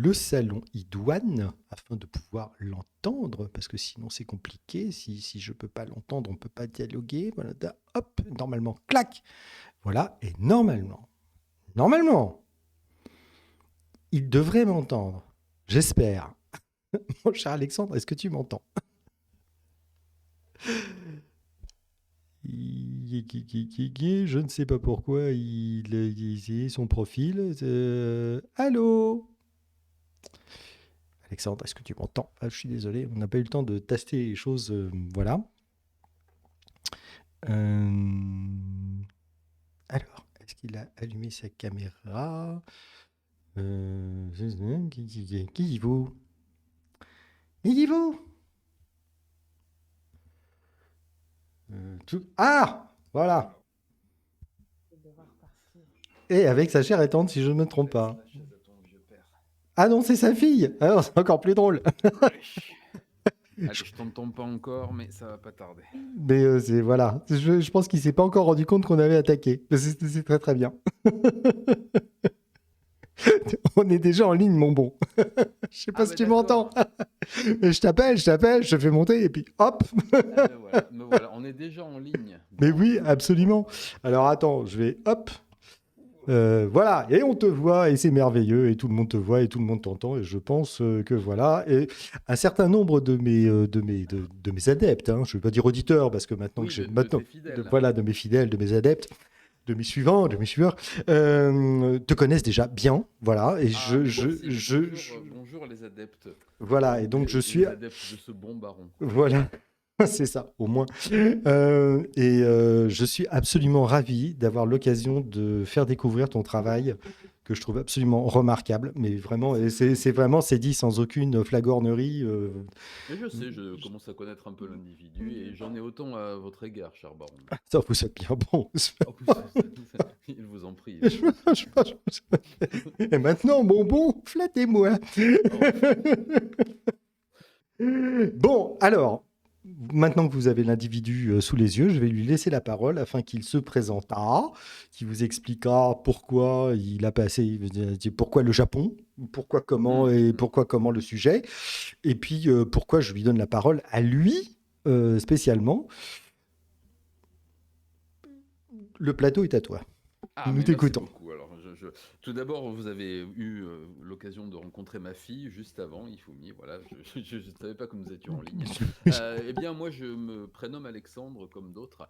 le salon idoine afin de pouvoir l'entendre, parce que sinon c'est compliqué. Si je peux pas l'entendre, on peut pas dialoguer. Voilà, hop, normalement, clac. Voilà, et normalement, il devrait m'entendre. J'espère. Mon cher Alexandre, est-ce que tu m'entends? Je ne sais pas pourquoi son profil. Allô? Alexandre, est-ce que tu m'entends? Ah, je suis désolé, on n'a pas eu le temps de tester les choses. Voilà. Alors, est-ce qu'il a allumé sa caméra? Qui y vaut? Ah! Voilà. Et avec sa chère étante, si je ne me trompe pas. Ah non, c'est sa fille. Alors, c'est encore plus drôle. Allez, je t'entends pas encore, mais ça va pas tarder. Mais c'est voilà. Je pense qu'il s'est pas encore rendu compte qu'on avait attaqué. Mais c'est très très bien. On est déjà en ligne, mon bon. Je sais pas si tu m'entends. Mais je t'appelle, je te fais monter et puis hop. Me voilà, on est déjà en ligne. Mais oui, absolument. Alors attends, je vais hop. Voilà, et on te voit, et c'est merveilleux, et tout le monde te voit, et tout le monde t'entend, et je pense que voilà. Et un certain nombre de mes adeptes, hein, je ne vais pas dire auditeurs, parce que maintenant Oui, que j'ai voilà, de mes fidèles, de mes adeptes, de mes suivants, de mes suiveurs, te connaissent déjà bien, voilà. Et bonjour les adeptes. Voilà, et donc je suis les adeptes de ce bon baron. Voilà. C'est ça, au moins. Je suis absolument ravi d'avoir l'occasion de faire découvrir ton travail, que je trouve absolument remarquable. Mais vraiment, et c'est dit sans aucune flagornerie. Mais je sais, je commence à connaître un peu l'individu et j'en ai autant à votre égard, cher baron. Ça, vous êtes bien bon. Il vous en prie. Et maintenant, bonbon, flattez-moi. Bon, alors. Maintenant que vous avez l'individu sous les yeux, je vais lui laisser la parole afin qu'il se présentât, qu'il vous expliquera pourquoi il a passé, pourquoi le Japon, pourquoi comment et pourquoi comment le sujet, et puis pourquoi je lui donne la parole à lui spécialement. Le plateau est à toi. Nous t'écoutons. Alors, tout d'abord, vous avez eu l'occasion de rencontrer ma fille juste avant, Ifumi. Voilà, je ne savais pas que nous étions en ligne. Eh bien, moi, je me prénomme Alexandre, comme d'autres.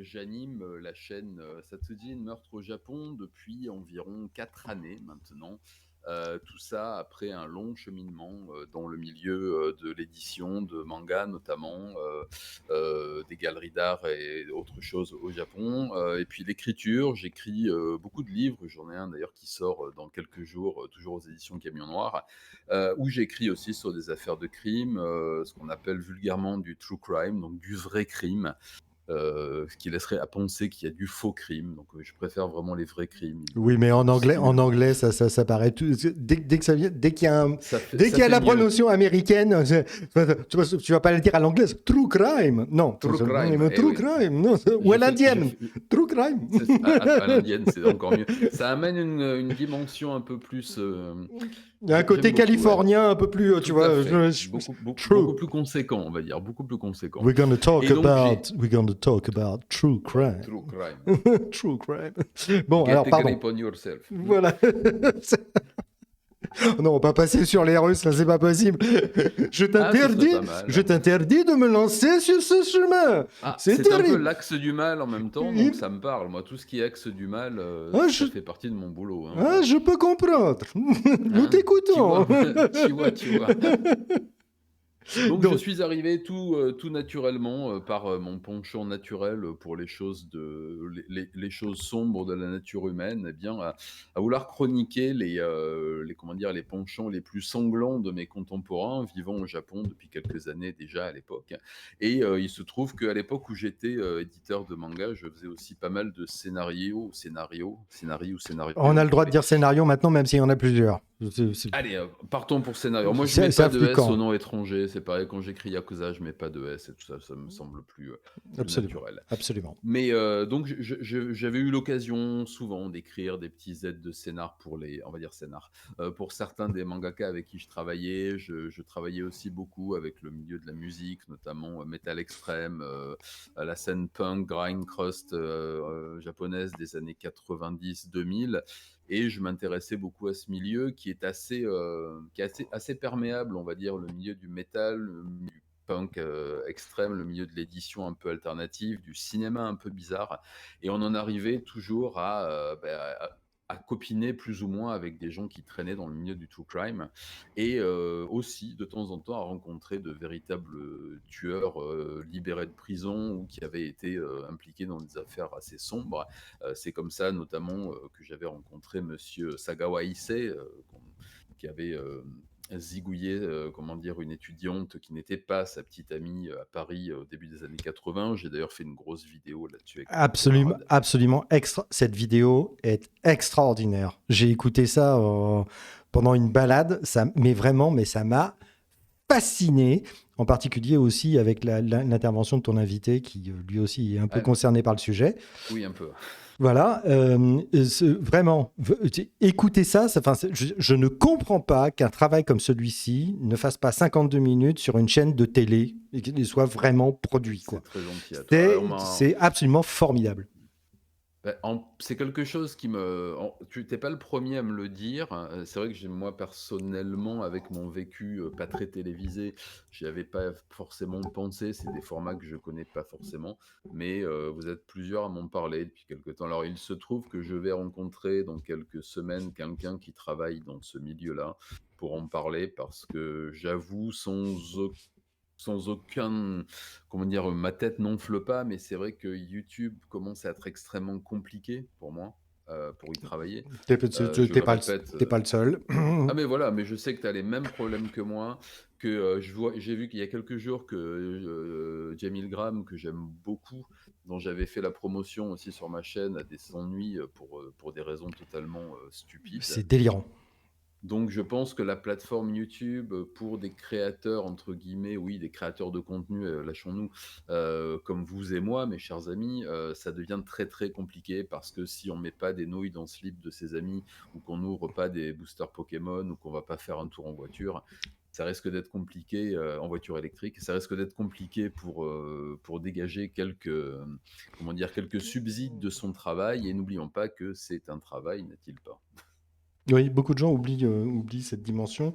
J'anime la chaîne Satsujin Meurtre au Japon depuis environ 4 années maintenant. Tout ça après un long cheminement dans le milieu de l'édition de manga notamment, des galeries d'art et autres choses au Japon. Et puis l'écriture, j'écris beaucoup de livres, j'en ai un d'ailleurs qui sort dans quelques jours, toujours aux éditions Camion Noir, où j'écris aussi sur des affaires de crime, ce qu'on appelle vulgairement du true crime, donc du vrai crime. Ce qui laisserait à penser qu'il y a du faux crime. Donc, je préfère vraiment les vrais crimes. Oui, mais en anglais, ça paraît tout. Dès qu'il y a la prononciation américaine, tu vas pas le dire à l'anglaise. True crime, non. True crime, non. Ou à l'indienne. True crime. À l'indienne, c'est encore mieux. Ça amène une dimension un peu plus. Il y a un côté californien, un peu plus, tu vois. Beaucoup plus conséquent, on va dire. Beaucoup plus conséquent. We're going to talk about true crime. True crime. True crime. Bon, Get alors, a pardon. grip on yourself. Voilà. Non, on va pas passer sur les Russes, là, c'est pas possible. Je t'interdis de me lancer sur ce chemin. C'est un peu l'axe du mal en même temps, donc ça me parle. Moi, tout ce qui est axe du mal, ça fait partie de mon boulot. Hein. Je peux comprendre. Nous t'écoutons. Tu vois. Donc, je suis arrivé tout naturellement par mon penchant naturel pour les choses les choses sombres de la nature humaine, eh bien à vouloir chroniquer les penchants les plus sanglants de mes contemporains vivant au Japon depuis quelques années déjà à l'époque. Et il se trouve qu'à l'époque où j'étais éditeur de manga, je faisais aussi pas mal de scénarios. On a le droit de dire scénario maintenant, même s'il y en a plusieurs. Allez, partons pour scénario. Moi, je C'est mets c'est pas de S au affliquant, nom étranger. C'est pareil, quand j'écris Yakuza, je mets pas de S et tout ça. Ça me semble plus absolument, naturel. absolument. Mais donc, j'avais eu l'occasion souvent d'écrire des petits aides de scénar pour les, on va dire scénar, pour certains des mangaka avec qui je travaillais. Je travaillais aussi beaucoup avec le milieu de la musique, notamment metal extrême, à la scène punk, grind, crust japonaise des années 90-2000. Et je m'intéressais beaucoup à ce milieu qui est assez perméable, on va dire, le milieu du métal, le milieu du punk extrême, le milieu de l'édition un peu alternative, du cinéma un peu bizarre. Et on en arrivait toujours à copiner plus ou moins avec des gens qui traînaient dans le milieu du true crime et aussi de temps en temps à rencontrer de véritables tueurs libérés de prison ou qui avaient été impliqués dans des affaires assez sombres. C'est comme ça notamment que j'avais rencontré Monsieur Sagawa Issei, qui avait zigouillé, comment dire, une étudiante qui n'était pas sa petite amie à Paris au début des années 80. J'ai d'ailleurs fait une grosse vidéo là-dessus avec mon Absolument, camarade. absolument cette vidéo est extraordinaire. J'ai écouté ça pendant une balade, mais ça m'a fasciné, en particulier aussi avec l'intervention de ton invité qui lui aussi est un peu Ah, concerné par le sujet. oui, un peu. Voilà, vraiment, écoutez ça, je ne comprends pas qu'un travail comme celui-ci ne fasse pas 52 minutes sur une chaîne de télé et qu'il soit vraiment produit, C'est quoi. très gentil à toi. C'est absolument formidable. C'est quelque chose qui tu n'es pas le premier à me le dire, hein. C'est vrai que moi, personnellement, avec mon vécu pas très télévisé, j'y avais pas forcément pensé. C'est des formats que je connais pas forcément. Mais vous êtes plusieurs à m'en parler depuis quelque temps. Alors, il se trouve que je vais rencontrer dans quelques semaines quelqu'un qui travaille dans ce milieu-là pour en parler parce que j'avoue, sans aucun, comment dire, ma tête n'enfle pas, mais c'est vrai que YouTube commence à être extrêmement compliqué pour moi, pour y travailler. Je T'es le pas répète. t'es pas le seul. Ah mais voilà, mais je sais que tu as les mêmes problèmes que moi, que j'ai vu qu'il y a quelques jours que Jamil Graham, que j'aime beaucoup, dont j'avais fait la promotion aussi sur ma chaîne, a des ennuis pour des raisons totalement stupides. C'est délirant. Donc je pense que la plateforme YouTube, pour des créateurs entre guillemets, oui, des créateurs de contenu, lâchons-nous, comme vous et moi, mes chers amis, ça devient très, très compliqué parce que si on met pas des nouilles dans le slip de ses amis ou qu'on n'ouvre pas des boosters Pokémon ou qu'on va pas faire un tour en voiture, ça risque d'être compliqué, en voiture électrique, ça risque d'être compliqué pour dégager comment dire? Quelques subsides de son travail et n'oublions pas que c'est un travail, n'est-il pas? Oui, beaucoup de gens oublient cette dimension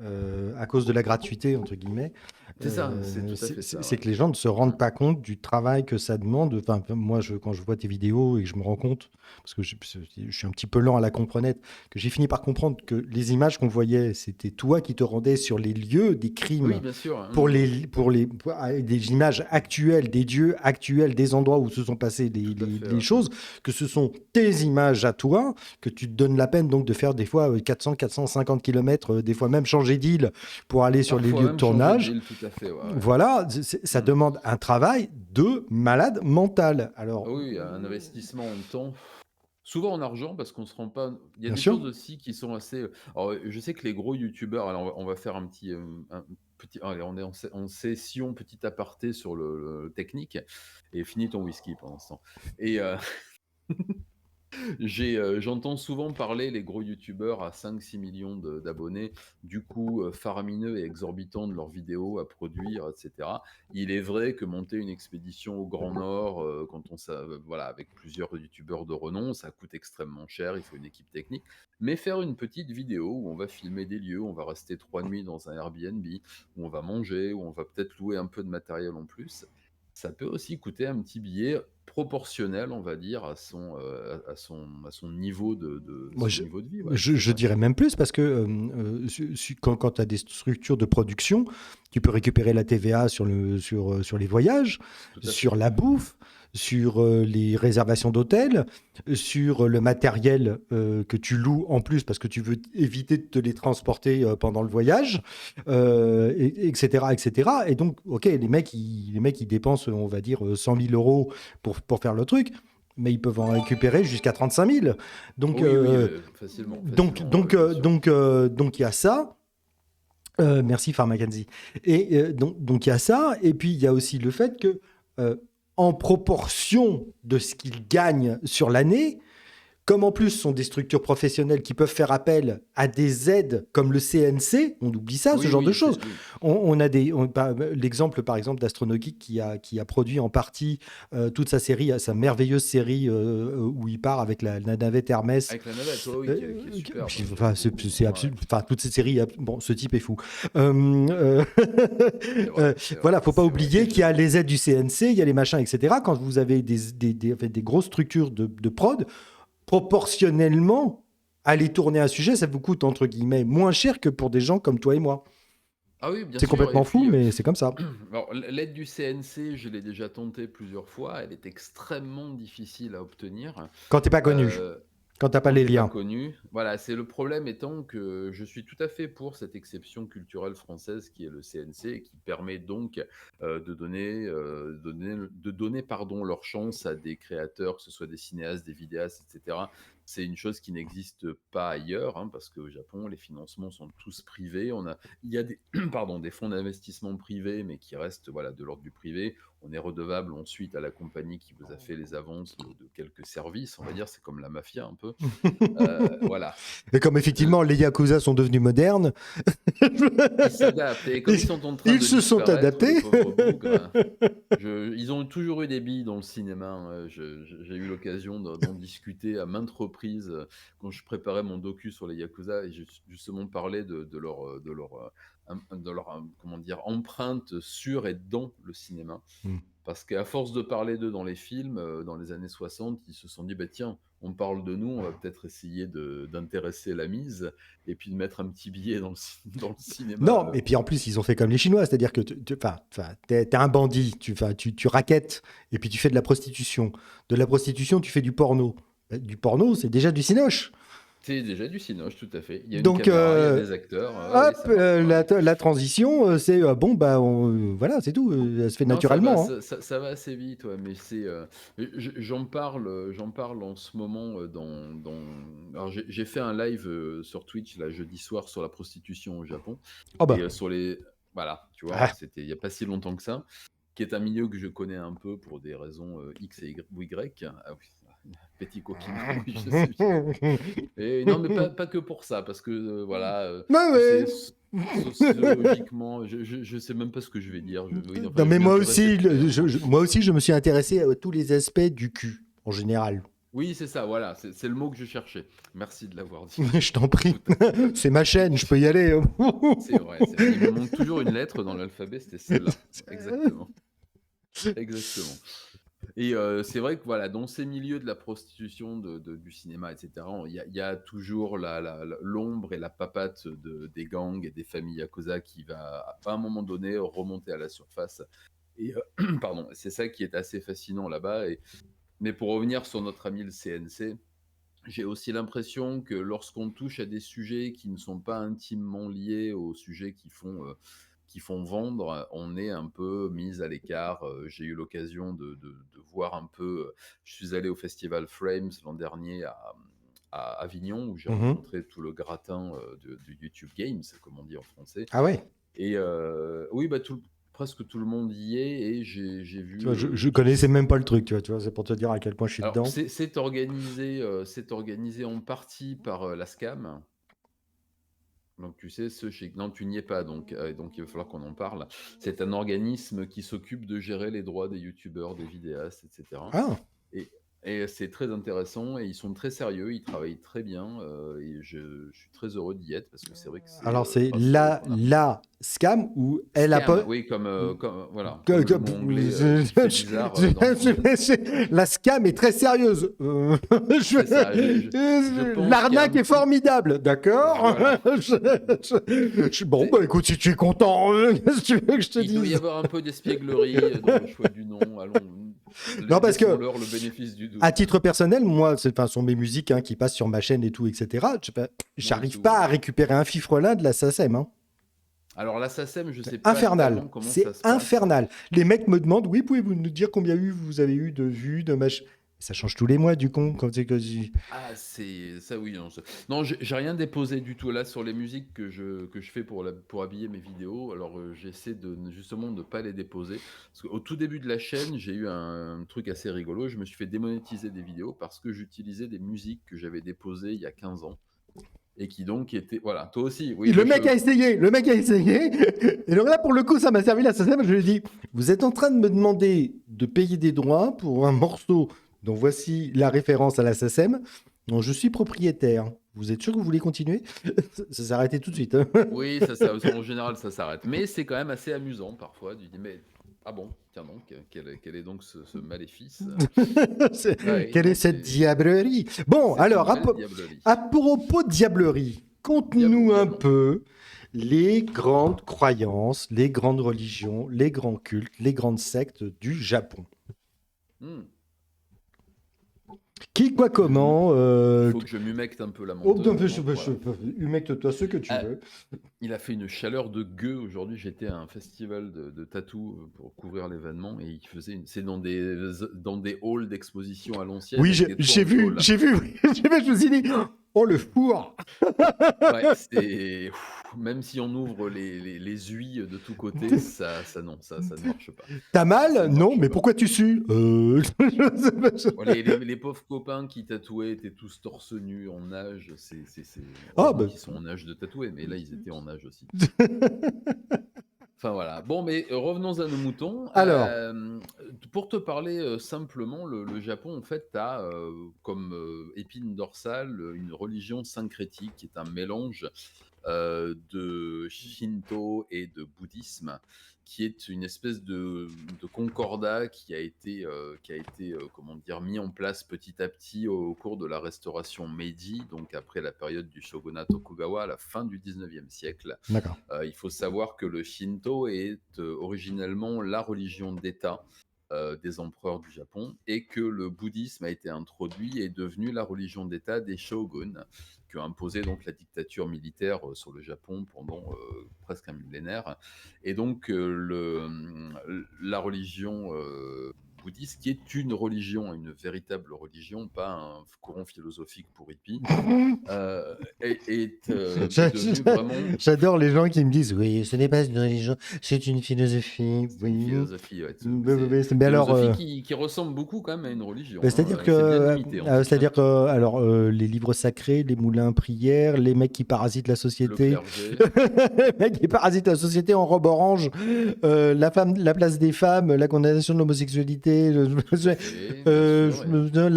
à cause de la gratuité, entre guillemets. C'est ça, c'est tout à fait ça, C'est ouais. que les gens ne se rendent pas compte du travail que ça demande. Enfin, moi, quand je vois tes vidéos et que je me rends compte, parce que je suis un petit peu lent à la comprendre, que j'ai fini par comprendre que les images qu'on voyait, c'était toi qui te rendais sur les lieux des Oui, crimes bien sûr. avec des images actuelles, des lieux actuels, des endroits où se sont passées Tout à fait, les ouais. choses, que ce sont tes images à toi, que tu te donnes la peine donc de faire des fois 400, 450 km, des fois même changer d'île pour aller sur les Parfois lieux de même changer tournage. d'île, tout à fait, ouais, ouais. Voilà, ça Mmh. demande un travail de malade mental. Alors, Ah oui, il y a un investissement en temps, souvent en argent parce qu'on se rend pas il y a bien des sûr, choses aussi qui sont assez, alors, je sais que les gros youtubeurs alors on va faire un petit allez, on est en session petit aparté sur le technique et finis ton whisky pendant ce temps et j'entends souvent parler les gros youtubeurs à 5-6 millions d'abonnés, du coût faramineux et exorbitant de leurs vidéos à produire, etc. Il est vrai que monter une expédition au Grand Nord, voilà, avec plusieurs youtubeurs de renom, ça coûte extrêmement cher, il faut une équipe technique. Mais faire une petite vidéo où on va filmer des lieux, où on va rester 3 nuits dans un Airbnb, où on va manger, où on va peut-être louer un peu de matériel en plus, ça peut aussi coûter un petit billet proportionnel, on va dire, à son niveau moi de vie, ouais, tout je dirais simplement. même plus parce que quand tu as des structures de production, tu peux récupérer la TVA sur les voyages, Tout à sur fait. la bouffe, sur les réservations d'hôtels, sur le matériel que tu loues en plus parce que tu veux éviter de te les transporter pendant le voyage, etc., etc. Et cetera. Et donc, ok, les mecs, ils dépensent, on va dire, 100 000 euros pour faire le truc. mais ils peuvent en récupérer jusqu'à 35 000. Donc, Oui, oui, facilement, donc, facilement, donc, bien euh, sûr. donc, euh, donc, il y a ça. Merci, Pharmackenzie. Et donc, il y a ça. Et puis, il y a aussi le fait que, euh, en proportion de ce qu'ils gagnent sur l'année, comme en plus ce sont des structures professionnelles qui peuvent faire appel à des aides comme le CNC, on oublie ça, ce Oui, genre de oui, choses. oui. On a l'exemple par exemple d'Astronogeek qui a produit en partie toute sa série, sa merveilleuse série où il part avec la navette Hermès. Avec la navette, oui, oui, qui est superbe. Enfin, c'est Ouais, absolu. Enfin, toutes ces séries. Bon, ce type est fou. Euh, euh, c'est vrai, c'est vrai, voilà, faut pas c'est vrai. oublier qu'il y a les aides du CNC, il y a les machins, etc. Quand vous avez des grosses structures de prod, proportionnellement, aller tourner un sujet, ça vous coûte entre guillemets moins cher que pour des gens comme toi et moi. Ah oui, bien C'est sûr. Et complètement fou, puis, mais c'est comme ça. alors, l'aide du CNC, je l'ai déjà tenté plusieurs fois. Elle est extrêmement difficile à obtenir. Quand t'es pas connu, Euh, quand t'as pas Quand les t'es pas liens. connu. Voilà, c'est le problème étant que je suis tout à fait pour cette exception culturelle française qui est le CNC et qui permet donc de donner pardon, leur chance à des créateurs, que ce soit des cinéastes, des vidéastes, etc. C'est une chose qui n'existe pas ailleurs, hein, parce qu'au Japon, les financements sont tous privés. Il y a des, pardon, des fonds d'investissement privés, mais qui restent voilà, de l'ordre du privé. On est redevable ensuite à la compagnie qui vous a fait les avances de quelques services, on va dire, c'est comme la mafia un peu. Voilà. Et comme L- effectivement les Yakuza sont devenus modernes, Ils s'adaptent. Et comme ils, ils sont en train ils de se sont disparaître, le adaptés. pauvre bougre, ils ont toujours eu des billes dans le cinéma, hein. J'ai eu l'occasion d'en discuter à maintes reprises quand je préparais mon docu sur les Yakuza et j'ai justement parlé de leur comment dire, empreinte sur et dans le cinéma. Parce qu'à force de parler d'eux dans les films, dans les années 60, ils se sont dit, bah, tiens, on parle de nous, on va peut-être essayer d'intéresser la mise et puis de mettre un petit billet dans le cinéma. Non, et puis en plus, ils ont fait comme les Chinois, c'est-à-dire que t'es un bandit, tu raquettes, et puis tu fais de la prostitution. De la prostitution, tu fais du porno. Du porno, c'est déjà du cinoche. C'est déjà du cinoche, tout à fait. Il y a une Donc, caméra, il y a des acteurs. Ouais, oui, hop, ça marche. Ouais. la transition, c'est bon, bah, voilà, c'est tout. Elle se fait Non, ça va, naturellement. Hein. ça va assez vite, ouais, mais j'en parle en ce moment Alors j'ai fait un live sur Twitch là jeudi soir sur la prostitution au Japon Oh et bah. sur les, voilà, tu vois, Ah. c'était il y a pas si longtemps que ça, qui est un milieu que je connais un peu pour des raisons X et Y. Ah oui, petit coquinou, oui, je sais bien. Et non, mais pas que pour ça, parce que voilà, Bah tu sais, ouais. sociologiquement, je sais même pas ce que je vais dire. Oui, Non, enfin, mais je viens tout récemment. moi aussi, je me suis intéressé à tous les aspects du cul, en général. Oui, c'est ça, voilà, c'est le mot que je cherchais. Merci de l'avoir dit. Je t'en prie. Tout à fait. C'est ma chaîne, je peux y aller. C'est vrai, c'est vrai. Il me manque toujours une lettre dans l'alphabet, c'était celle-là. Exactement. Exactement. Et c'est vrai que voilà, dans ces milieux de la prostitution, du cinéma, etc., il y a toujours l'ombre et la papate des gangs et des familles yakuza qui va, à un moment donné, remonter à la surface. Et pardon, c'est ça qui est assez fascinant là-bas. Mais pour revenir sur notre ami le CNC, j'ai aussi l'impression que lorsqu'on touche à des sujets qui ne sont pas intimement liés aux sujets qui font vendre, on est un peu mis à l'écart. J'ai eu l'occasion de voir un peu. Je suis allé au festival Frames l'an dernier à Avignon, où j'ai Mhm. rencontré tout le gratin de YouTube Games, comme on dit en français. Ah ouais. Et oui, bah, presque tout le monde y est, et j'ai Tu vu. vois, je connaissais même pas le truc, tu vois, c'est pour te dire à quel point je suis Alors, dedans. c'est organisé en partie par la SCAM. Donc, tu sais, non, tu n'y es pas, donc il va falloir qu'on en parle. C'est un organisme qui s'occupe de gérer les droits des youtubeurs, des vidéastes, etc. Ah. Et, et c'est très intéressant, et ils sont très sérieux, ils travaillent très bien, et je suis très heureux d'y être, parce que c'est vrai que c'est Alors, c'est grâce à eux qu'on a. la scam ou elle a SCAM, pas. oui, voilà, Que- comme que- le mot anglais qui fait bizarre dans le titre. La scam est très sérieuse. C'est ça, je pense qu'il y a un L'arnaque est petit. formidable, d'accord. Voilà. Bon, bah C'est- écoute, si tu es content, qu'est-ce que tu veux que je te Il doit y dise? avoir un peu d'espièglerie dans le choix du nom. Allons, Non, parce que laissons-leur le bénéfice du à doute. titre personnel, moi, enfin, sont mes musiques hein, qui passent sur ma chaîne et tout, etc. Moi aussi, J'arrive oui, pas à oui. récupérer un fifrelin de la SACEM. Hein. Alors la SACEM, je ne sais pas Infernal. tellement comment ça C'est se passe. infernal. Les mecs me demandent, oui, pouvez-vous nous dire combien vous avez eu de vues, de matchs? Ça change tous les mois, du coup, quand c'est que... Ah, c'est ça, oui, non, non, j'ai rien déposé du tout là sur les musiques que je fais pour habiller mes vidéos. Alors, j'essaie justement de pas les déposer. Parce qu'au tout début de la chaîne, j'ai eu un truc assez rigolo. Je me suis fait démonétiser des vidéos parce que j'utilisais des musiques que j'avais déposées il y a 15 ans et qui donc étaient, voilà, toi aussi, oui, Le mec a essayé, le mec a essayé. Et donc là, pour le coup, ça m'a servi la SACEM. Je lui ai dit, vous êtes en train de me demander de payer des droits pour un morceau dont voici la référence à la SACEM, dont je suis propriétaire. Vous êtes sûr que vous voulez continuer? Ça s'est arrêté tout de suite, hein. Oui, en général, ça s'arrête. Mais c'est quand même assez amusant parfois. Tu dis, mais ah bon, tiens donc, quel est donc ce maléfice? Ouais, Quelle est non, cette diablerie? Bon, c'est alors, une belle diablerie. à propos de diablerie, conte-nous un peu les grandes croyances, les grandes religions, les grands cultes, les grandes sectes du Japon. Qui, quoi, comment Il faut que je m'humecte un peu la monteuse. Humecte-toi ce que tu veux. Il a fait une chaleur de gueux aujourd'hui. J'étais à un festival de tatou pour couvrir l'événement et il faisait c'est dans des halls d'exposition à l'ancienne. Oui, j'ai vu, oui. Je me suis dit, oh le four. Ouais, même si on ouvre les huiles de tous côtés, ça ne marche pas. T'as mal? Non, mais pourquoi tu sues? Les pauvres copains qui tatouaient étaient tous torse nu en nage. C'est qui sont en âge de tatouer, mais là ils étaient en nage aussi. Enfin voilà. Bon, mais revenons à nos moutons. Alors, pour te parler simplement, le Japon en fait a comme épine dorsale une religion syncrétique qui est un mélange de Shinto et de bouddhisme, qui est une espèce de concordat qui a été comment dire, mis en place petit à petit au cours de la restauration Meiji, donc après la période du shogunat Tokugawa à la fin du 19e siècle. d'accord. Il faut savoir que le Shinto est originellement la religion d'État des empereurs du Japon et que le bouddhisme a été introduit et est devenu la religion d'État des shoguns qui ont imposé donc la dictature militaire sur le Japon pendant presque un millénaire. Et donc la religion bouddhiste, qui est une religion, une véritable religion, pas un courant philosophique pour hippies, est devenu vraiment... J'adore les gens qui me disent, oui, ce n'est pas une religion, c'est une philosophie. C'est une philosophie, ouais. Mais alors, qui ressemble beaucoup quand même à une religion. C'est-à-dire que, alors, les livres sacrés, les moulins à prière, les mecs qui parasitent la société, les mecs qui parasitent la société en robe orange, la place des femmes, la condamnation de l'homosexualité, la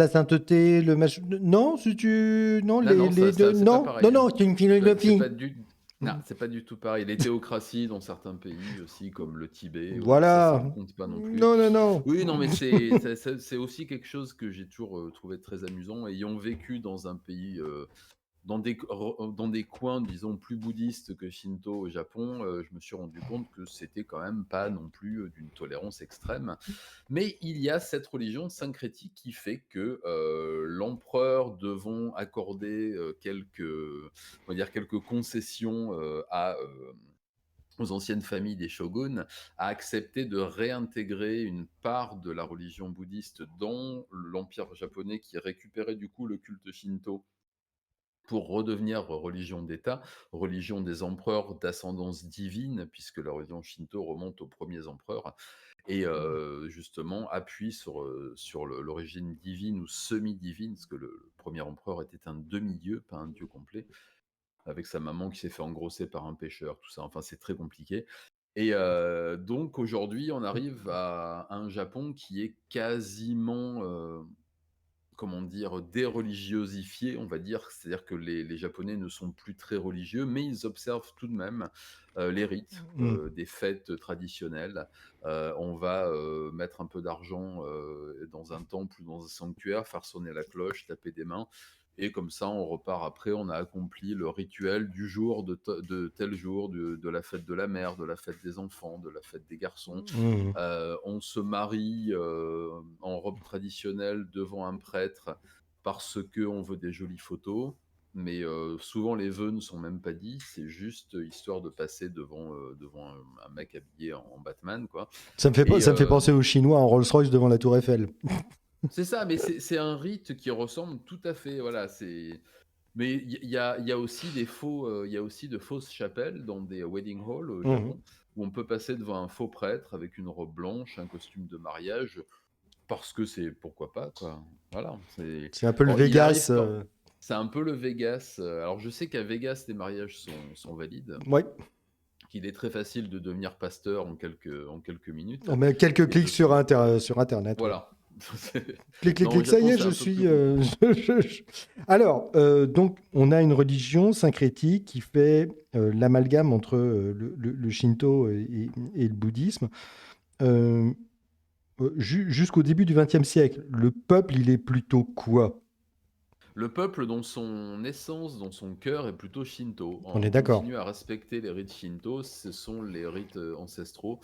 sainteté, le machin. Non, si tu, non, les deux, non, c'est une philosophie. Non, c'est pas du tout pareil. Les théocraties dans certains pays aussi, comme le Tibet, voilà. Ça ne compte pas non plus. Non. Oui, non, mais c'est aussi quelque chose que j'ai toujours trouvé très amusant. Ayant vécu dans un pays, dans des coins, disons, plus bouddhistes que Shinto au Japon, je me suis rendu compte que c'était quand même pas non plus d'une tolérance extrême. Mais il y a cette religion syncrétique qui fait que l'empereur devant accorder quelques concessions aux anciennes familles des shoguns, a accepté de réintégrer une part de la religion bouddhiste dans l'empire japonais qui récupérait du coup le culte Shinto pour redevenir religion d'État, religion des empereurs d'ascendance divine, puisque la religion Shinto remonte aux premiers empereurs, et justement appuie sur l'origine divine ou semi-divine, parce que le premier empereur était un demi-dieu, pas un dieu complet, avec sa maman qui s'est fait engrosser par un pêcheur, tout ça, enfin c'est très compliqué. Et donc aujourd'hui, on arrive à un Japon qui est quasiment comment dire, déreligiosifié, on va dire. C'est-à-dire que les Japonais ne sont plus très religieux, mais ils observent tout de même les rites des fêtes traditionnelles. On va mettre un peu d'argent dans un temple ou dans un sanctuaire, faire sonner la cloche, taper des mains. Et comme ça, on repart après, on a accompli le rituel du jour, de tel jour, de la fête de la mère, de la fête des enfants, de la fête des garçons. On se marie en robe traditionnelle devant un prêtre parce qu'on veut des jolies photos. Mais souvent, les vœux ne sont même pas dits. C'est juste histoire de passer devant un mec habillé en Batman, quoi. Ça me fait penser aux Chinois en Rolls-Royce devant la Tour Eiffel. C'est ça, mais c'est un rite qui ressemble tout à fait. Voilà, mais il y a aussi il y a aussi de fausses chapelles dans des wedding halls au Mhm. Japon, où on peut passer devant un faux prêtre avec une robe blanche, un costume de mariage, parce que c'est pourquoi pas, quoi. Voilà, C'est un peu le bon, il Vegas. arrive pas. C'est un peu le Vegas. Alors je sais qu'à Vegas, les mariages sont valides, Ouais. qu'il est très facile de devenir pasteur en quelques minutes. On met quelques Et clics je sur, suis, sur Internet. Ouais. voilà. Clic, clic, Non, au clic, ça y Japon, est, c'est je un peu plus suis. compliqué. Alors, donc, on a une religion syncrétique qui fait l'amalgame entre le Shinto et le bouddhisme. Euh, Jusqu'au début du XXe siècle, le peuple, il est plutôt quoi? Le peuple, dans son essence, dans son cœur, est plutôt shinto. On est On d'accord. continue à respecter les rites shinto, ce sont les rites ancestraux.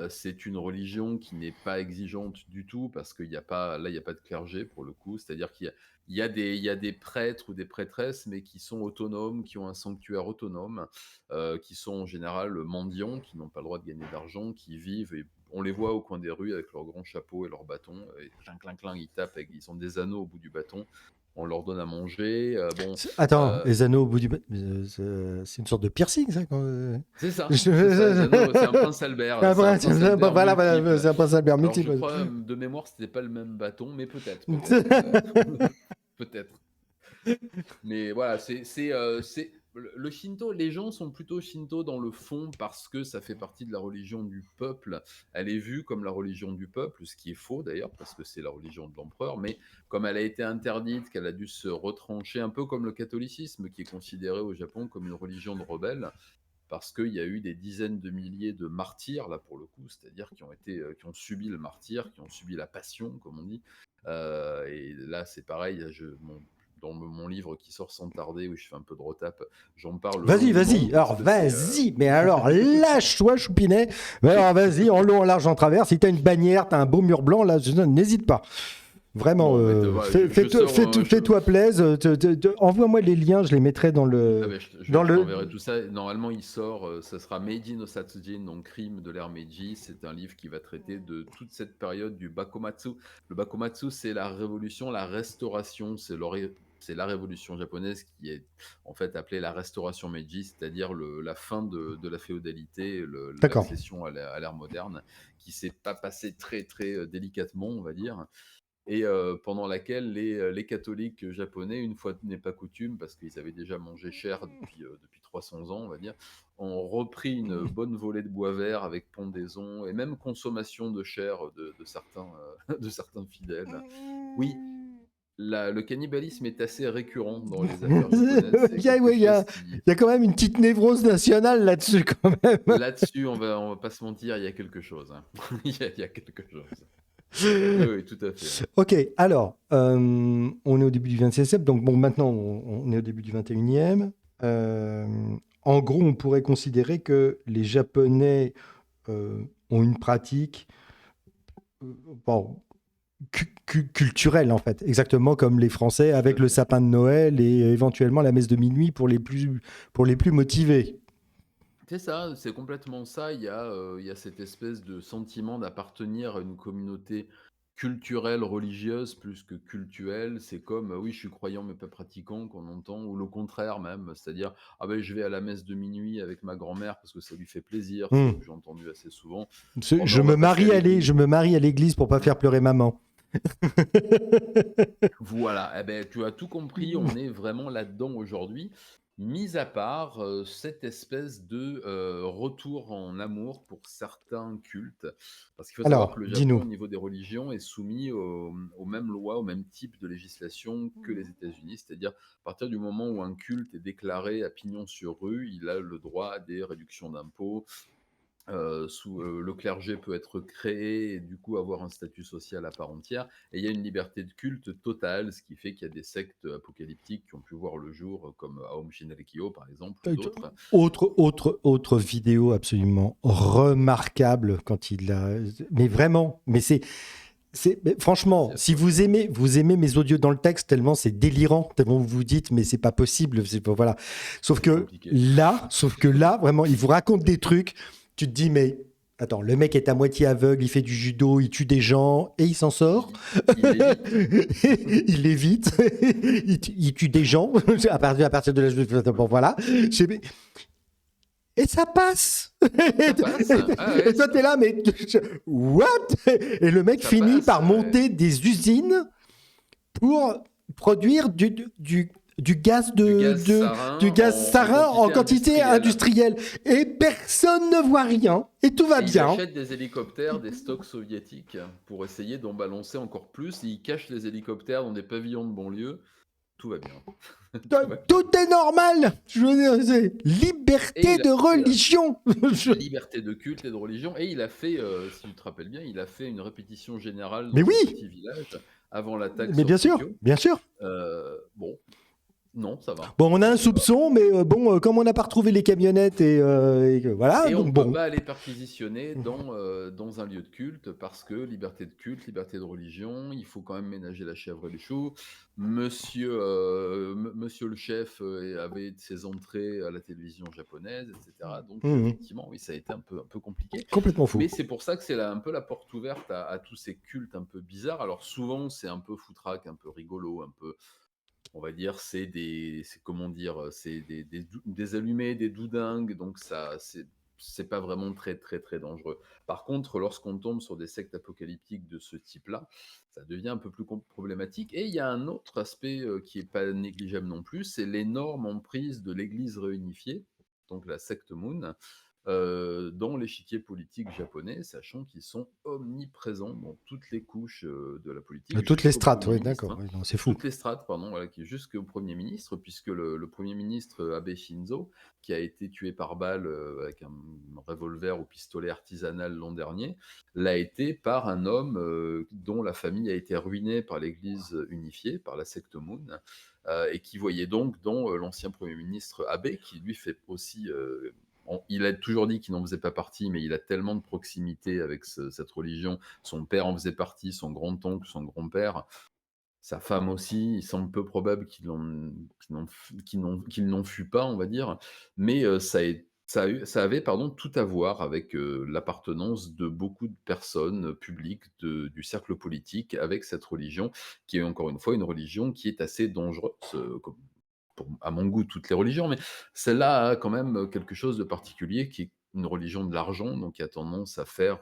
C'est une religion qui n'est pas exigeante du tout, parce qu'il n'y a pas, là, il n'y a pas de clergé pour le coup. C'est-à-dire qu'il y a des prêtres ou des prêtresses, mais qui sont autonomes, qui ont un sanctuaire autonome, qui sont en général mendiants, qui n'ont pas le droit de gagner d'argent, qui vivent et on les voit au coin des rues avec leurs grands chapeaux et leurs bâtons. Et cling, cling, cling, ils tapent, ils ont des anneaux au bout du bâton. On leur donne à manger. Bon, Attends, euh, les anneaux au bout du. C'est une sorte de piercing, ça c'est ça, c'est ça, les Je- anneaux. C'est un prince Albert. C'est un Après, prince voilà, Albert voilà, multiple. c'est un prince Albert Alors, je multiple. crois, de mémoire, c'était pas le même bâton, mais peut-être. Peut-être. Mais voilà, c'est le Shinto. Les gens sont plutôt Shinto dans le fond parce que ça fait partie de la religion du peuple. Elle est vue comme la religion du peuple, ce qui est faux d'ailleurs parce que c'est la religion de l'empereur. Mais comme elle a été interdite, qu'elle a dû se retrancher, un peu comme le catholicisme qui est considéré au Japon comme une religion de rebelles. Parce qu'il y a eu des dizaines de milliers de martyrs, là pour le coup, c'est-à-dire qui ont subi le martyr, qui ont subi la passion, comme on dit. Et là, c'est pareil, dans mon livre qui sort sans tarder, où je fais un peu de retape, j'en parle Vas-y, longuement vas-y. parce Alors, que c'est. vas-y. Mais alors, lâche-toi, Choupinet. Mais alors, vas-y, en long, en large, en travers. Si t'as une bannière, t'as un beau mur blanc, là, n'hésite pas. Vraiment, Bon, mais voilà, je sors. fais-toi plaise. Envoie-moi les liens, je les mettrai dans Ah le. ben, Dans je le... t'enverrai tout ça. Normalement, il sort, ça sera Meiji no Satsujin, donc Crime de l'ère Meiji. C'est un livre qui va traiter de toute cette période du Bakumatsu. Le Bakumatsu, c'est la révolution, la restauration. C'est la révolution japonaise qui est en fait appelée la restauration Meiji, c'est-à-dire la fin de la féodalité, D'accord. l'accession à l'ère moderne, qui s'est pas passée très très délicatement, on va dire, et pendant laquelle les catholiques japonais, une fois n'est pas coutume, parce qu'ils avaient déjà mangé cher depuis 300 ans, on va dire, ont repris une bonne volée de bois vert avec pendaison et même consommation de chair de certains, de certains fidèles. Oui, le cannibalisme est assez récurrent dans les affaires japonaises. C'est quelque Ouais, chose qui. il y a quand même une petite névrose nationale là-dessus, quand même. Là-dessus, on va pas se mentir, il y a quelque chose. Hein. Il y a quelque chose. Oui, oui, tout à fait. Ok, alors, on est au début du 26e siècle, donc bon, maintenant, on est au début du 21e. En gros, on pourrait considérer que les Japonais ont une pratique bon, culturelle, en fait, exactement comme les Français, Tout avec à le fait. sapin de Noël et éventuellement la messe de minuit pour les plus motivés. C'est ça, c'est complètement ça. Il y a cette espèce de sentiment d'appartenir à une communauté culturelle, religieuse, plus que cultuelle. C'est comme, oui, je suis croyant mais pas pratiquant qu'on entend, ou le contraire même, c'est-à-dire, ah ben je vais à la messe de minuit avec ma grand-mère parce que ça lui fait plaisir, c'est ce Hmm. que j'ai entendu assez souvent. Oh ben Je on me va passer à marie je l'église. me marie à l'église pour pas faire pleurer maman. Voilà, eh ben, tu as tout compris, on est vraiment là-dedans aujourd'hui, mis à part cette espèce de retour en amour pour certains cultes. Parce qu'il faut savoir Alors, que le Japon, dis-nous. au niveau des religions, est soumis aux mêmes lois, au même type de législation que les États-Unis. C'est-à-dire, à partir du moment où un culte est déclaré à pignon sur rue, il a le droit à des réductions d'impôts. Le clergé peut être créé et du coup avoir un statut social à part entière. Et il y a une liberté de culte totale, ce qui fait qu'il y a des sectes apocalyptiques qui ont pu voir le jour, comme Aum Shinrikyo par exemple, ou d'autres. Autre vidéo absolument remarquable quand il a. Mais vraiment, mais franchement, Vas-y, à si toi. vous aimez mes audios dans le texte, tellement c'est délirant, tellement vous vous dites, mais c'est pas possible, voilà. C'est compliqué. Sauf que là, vraiment, il vous raconte des trucs, tu te dis, mais Attends, le mec est à moitié aveugle, il fait du judo, il tue des gens et il s'en sort. Il, il évite. Il évite, il tue des gens à partir de l'âge de... Bon, voilà. Et ça passe. Ça passe. Ah Et ouais, toi, t'es là, mais what? Et le mec ça finit passe. par monter des usines pour produire du gaz Du gaz du sarin gaz en sarin en quantité quantité industrielle. industrielle. Et personne ne voit rien. Et tout va Et il bien. achète des hélicoptères, des stocks soviétiques, pour essayer d'en balancer encore plus. Et il cache les hélicoptères dans des pavillons de banlieue. Tout va bien. Tout va bien. Tout est normal. Je veux dire, c'est Et liberté il a de fait religion. liberté de culte et de religion. Et il a fait, si tu te rappelles bien, il a fait une répétition générale Mais dans son oui, petit village avant l'attaque mais sur bien sûr, Tokyo. bien sûr. Bon, non, ça va. Bon, on a un Ça va. soupçon, mais bon, comme on n'a pas retrouvé les camionnettes et que voilà, Et on donc ne peut bon. pas aller perquisitionner dans un lieu de culte parce que liberté de culte, liberté de religion, il faut quand même ménager la chèvre et les choux. Monsieur le chef avait ses entrées à la télévision japonaise, etc. Donc Mhm. effectivement, oui, ça a été un peu compliqué. Complètement fou. Mais c'est pour ça que c'est un peu la porte ouverte à tous ces cultes un peu bizarres. Alors souvent, c'est un peu foutraque, un peu rigolo, un peu on va dire, c'est comment dire, c'est des allumés, des doudingues, donc ça, c'est pas vraiment très, très, très dangereux. Par contre, lorsqu'on tombe sur des sectes apocalyptiques de ce type-là, ça devient un peu plus problématique. Et il y a un autre aspect qui est pas négligeable non plus, c'est l'énorme emprise de l'Église réunifiée, donc la secte Moon, dans l'échiquier politique japonais, sachant qu'ils sont omniprésents dans toutes les couches de la politique Toutes les jusqu'au strates, Premier oui, ministre, d'accord. hein. Oui, non, c'est fou. Toutes les strates, pardon, voilà, jusqu'au Premier ministre, puisque le Premier ministre Abe Shinzo, qui a été tué par balle avec un revolver au pistolet artisanal l'an dernier, l'a été par un homme dont la famille a été ruinée par l'Église unifiée, par la secte Moon, et qui voyait donc dans l'ancien Premier ministre Abe, qui lui fait aussi il a toujours dit qu'il n'en faisait pas partie, mais il a tellement de proximité avec cette religion. Son père en faisait partie, son grand-oncle, son grand-père, sa femme aussi. Il semble peu probable qu'il n'en fût pas, on va dire. Mais ça avait pardon, tout à voir avec l'appartenance de beaucoup de personnes publiques du cercle politique avec cette religion, qui est encore une fois une religion qui est assez dangereuse, à mon goût, toutes les religions, mais celle-là a quand même quelque chose de particulier qui est une religion de l'argent, donc qui a tendance à faire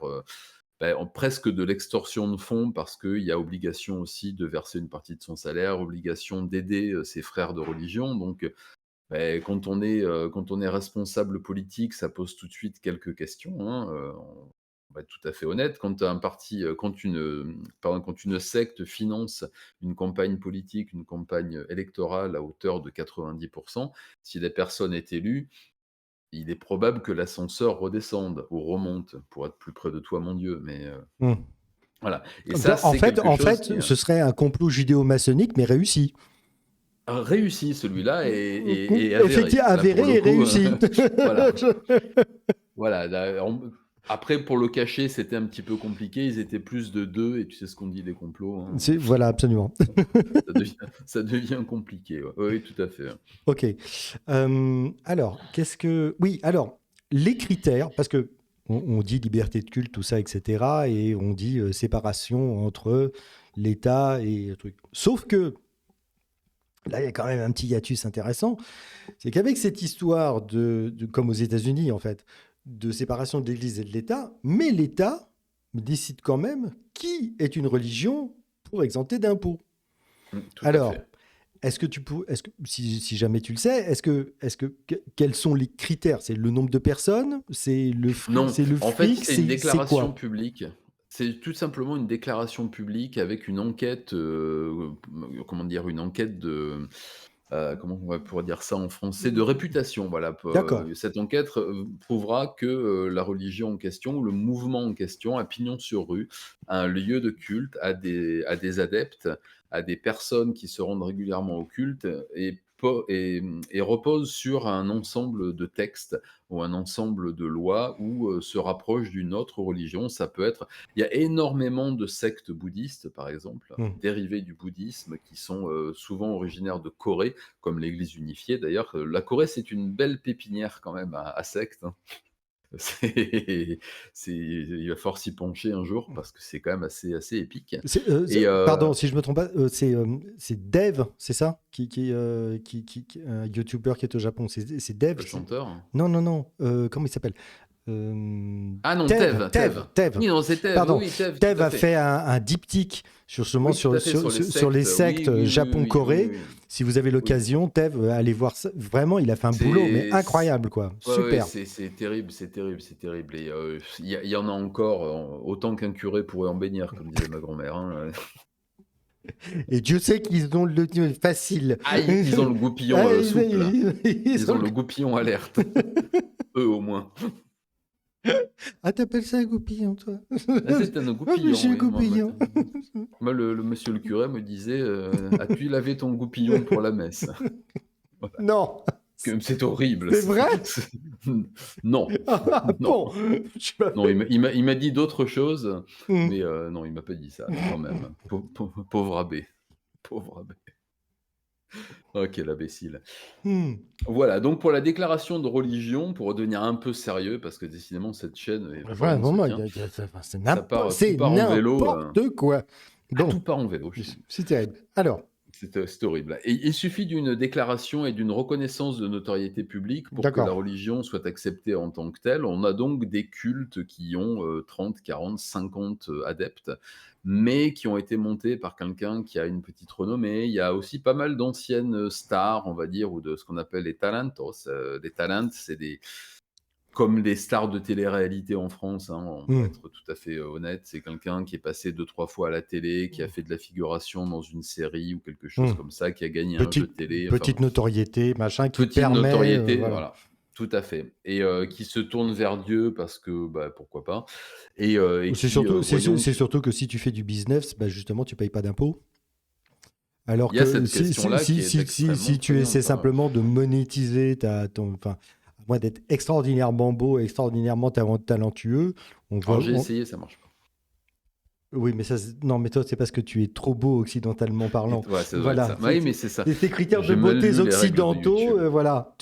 presque de l'extorsion de fonds parce qu'il y a obligation aussi de verser une partie de son salaire, obligation d'aider ses frères de religion. Donc, quand on est responsable politique, ça pose tout de suite quelques questions, hein, on va être tout à fait honnête. Quand un parti, quand une secte finance une campagne politique, une campagne électorale à hauteur de 90, si la personne est élue, il est probable que l'ascenseur redescende ou remonte pour être plus près de toi, mon Dieu. Mais Hmm. voilà. Et ça, En c'est fait, quelque chose qui est ce serait un complot judéo-maçonnique, mais réussi. réussi, celui-là, et avéré. Effectivement, Là, pour avéré le et coup, réussi. voilà. Voilà, après, pour le cacher, c'était un petit peu compliqué. Ils étaient plus de deux, et tu sais ce qu'on dit des complots, hein. Voilà, absolument. Ça devient compliqué. Ouais. Oui, tout à fait. Ok. Alors, qu'est-ce que... Oui, alors, les critères, parce que on dit liberté de culte, tout ça, etc., et on dit séparation entre l'État et le truc. Sauf que, là, il y a quand même un petit hiatus intéressant, c'est qu'avec cette histoire comme aux États-Unis, en fait, de séparation de l'Église et de l'État, mais l'État décide quand même qui est une religion pour exempter d'impôts. Tout à Alors, fait. si jamais tu le sais, quels sont les critères? C'est le nombre de personnes? Non, C'est le en fait, fric? c'est une C'est déclaration quoi? publique. C'est tout simplement une déclaration publique avec une enquête, comment dire? Une enquête de, comment on va pouvoir dire ça en français? De réputation, voilà. D'accord. Cette enquête prouvera que la religion en question ou le mouvement en question a pignon sur rue, un lieu de culte, à des adeptes, à des personnes qui se rendent régulièrement au culte et repose sur un ensemble de textes ou un ensemble de lois ou se rapproche d'une autre religion. Ça peut être il y a énormément de sectes bouddhistes, par exemple, Hmm. dérivées du bouddhisme, qui sont souvent originaires de Corée, comme l'Église unifiée d'ailleurs. La Corée, c'est une belle pépinière quand même à sectes, hein. C'est il va falloir s'y pencher un jour parce que c'est quand même assez épique et Pardon, si je me trompe pas, c'est Dev, c'est ça? Un YouTuber qui est au Japon. C'est Dev? le chanteur. Non, non, non. Comment il s'appelle? Ah non, Tev, Tev, Tev. Oui, non, c'est Tev, Pardon. oui, Tev, tout Tev à a fait. fait un diptyque justement Oui, tout à fait, sur les sectes oui, oui, oui, oui, Japon-Corée. oui, oui. Si vous avez Oui. l'occasion, Tev, allez voir ça. Vraiment, il a fait un boulot, mais C'est incroyable, quoi. Ouais, ouais, Super. c'est terrible, c'est terrible, c'est terrible et il y en a encore, autant qu'un curé pourrait en bénir, comme disait ma grand-mère, hein. Et Dieu sait qu'ils ont le facile. Ah, ils ont le goupillon, Ah, souple. ils Ils ont ont le goupillon alerte. Eux, au moins. Ah, t'appelles ça un goupillon, toi? Ah, c'est un Ah, mais goupillon, j'ai un oui. goupillon. Moi, le monsieur le curé me disait, «As-tu lavé ton goupillon pour la messe?» Voilà, Non, c'est horrible. c'est vrai? Non, Ah, non, bon, tu m'as non, fait. il m'a dit d'autres choses, Hmm. mais non, il m'a pas dit ça, quand même. Pauvre abbé, pauvre abbé. Oh, quel imbécile. Hmm. Voilà, donc pour la déclaration de religion, pour redevenir un peu sérieux, parce que décidément cette chaîne plus rien ne se Vraiment, tient, tout c'est part en vélo, n'importe quoi. tout Bon, part en vélo chez nous. c'est terrible. Alors, C'est horrible et il suffit d'une déclaration et d'une reconnaissance de notoriété publique pour que la d'accord. religion soit acceptée en tant que telle. On a donc des cultes qui ont, 30, 40, 50, adeptes, mais qui ont été montés par quelqu'un qui a une petite renommée. Il y a aussi pas mal d'anciennes, stars, on va dire, ou de ce qu'on appelle les talentos. Les talents, c'est des comme les stars de télé-réalité en France, hein, on va Hmm. être tout à fait, honnête, c'est quelqu'un qui est passé 2-3 fois à la télé, qui a fait de la figuration dans une série ou quelque chose Hmm. comme ça, qui a gagné un jeu de télé, enfin Petite notoriété, machin, qui petite permet, notoriété, voilà. voilà, tout à fait et qui se tourne vers Dieu parce que, bah, pourquoi pas et C'est qui, surtout, voyons c'est que surtout que si tu fais du business, bah justement, tu payes pas d'impôts. Alors il y a que cette question-là qui est si extrêmement tu essaies prégnante, hein. simplement de monétiser enfin, à moins d'être extraordinairement beau, extraordinairement talentueux, on Alors voit. j'ai essayé, ça marche pas Oui, mais ça, non, mais toi, c'est parce que tu es trop beau occidentalement et parlant. ouais, ça doit être Voilà. ça. Oui, mais c'est ça. Tes critères de J'ai mal beauté lu les règles de occidentaux, YouTube. voilà.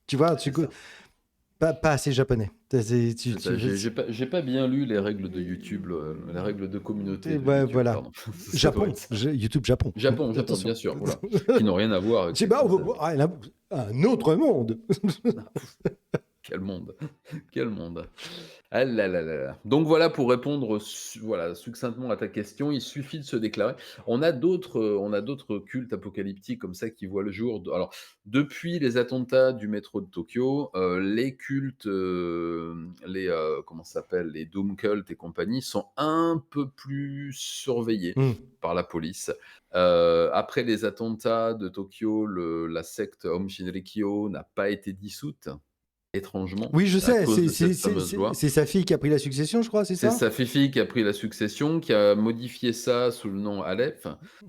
Tu vois, C'est ça. pas assez japonais. C'est ça, j'ai pas bien lu les règles de YouTube, les règles de communauté de Ouais, YouTube, voilà. pardon. Ça doit Japon, être ça. YouTube Japon. Japon, Attention. bien sûr, voilà, qui n'ont rien à voir avec C'est les pas Français. un autre monde. Quel monde, quel monde. Ah là là là là. Donc voilà pour répondre voilà, succinctement à ta question, il suffit de se déclarer. On a d'autres cultes apocalyptiques comme ça qui voient le jour. Alors, depuis les attentats du métro de Tokyo, les cultes, comment ça s'appelle? Les doom cults et compagnie sont un peu plus surveillés Hmm. par la police. Après les attentats de Tokyo, la secte Aum Shinrikyo n'a pas été dissoute. Étrangement, Oui, je à sais, cause de cette fameuse loi. c'est sa fille qui a pris la succession, je crois, c'est C'est ça? sa fifi qui a pris la succession, qui a modifié ça sous le nom Aleph,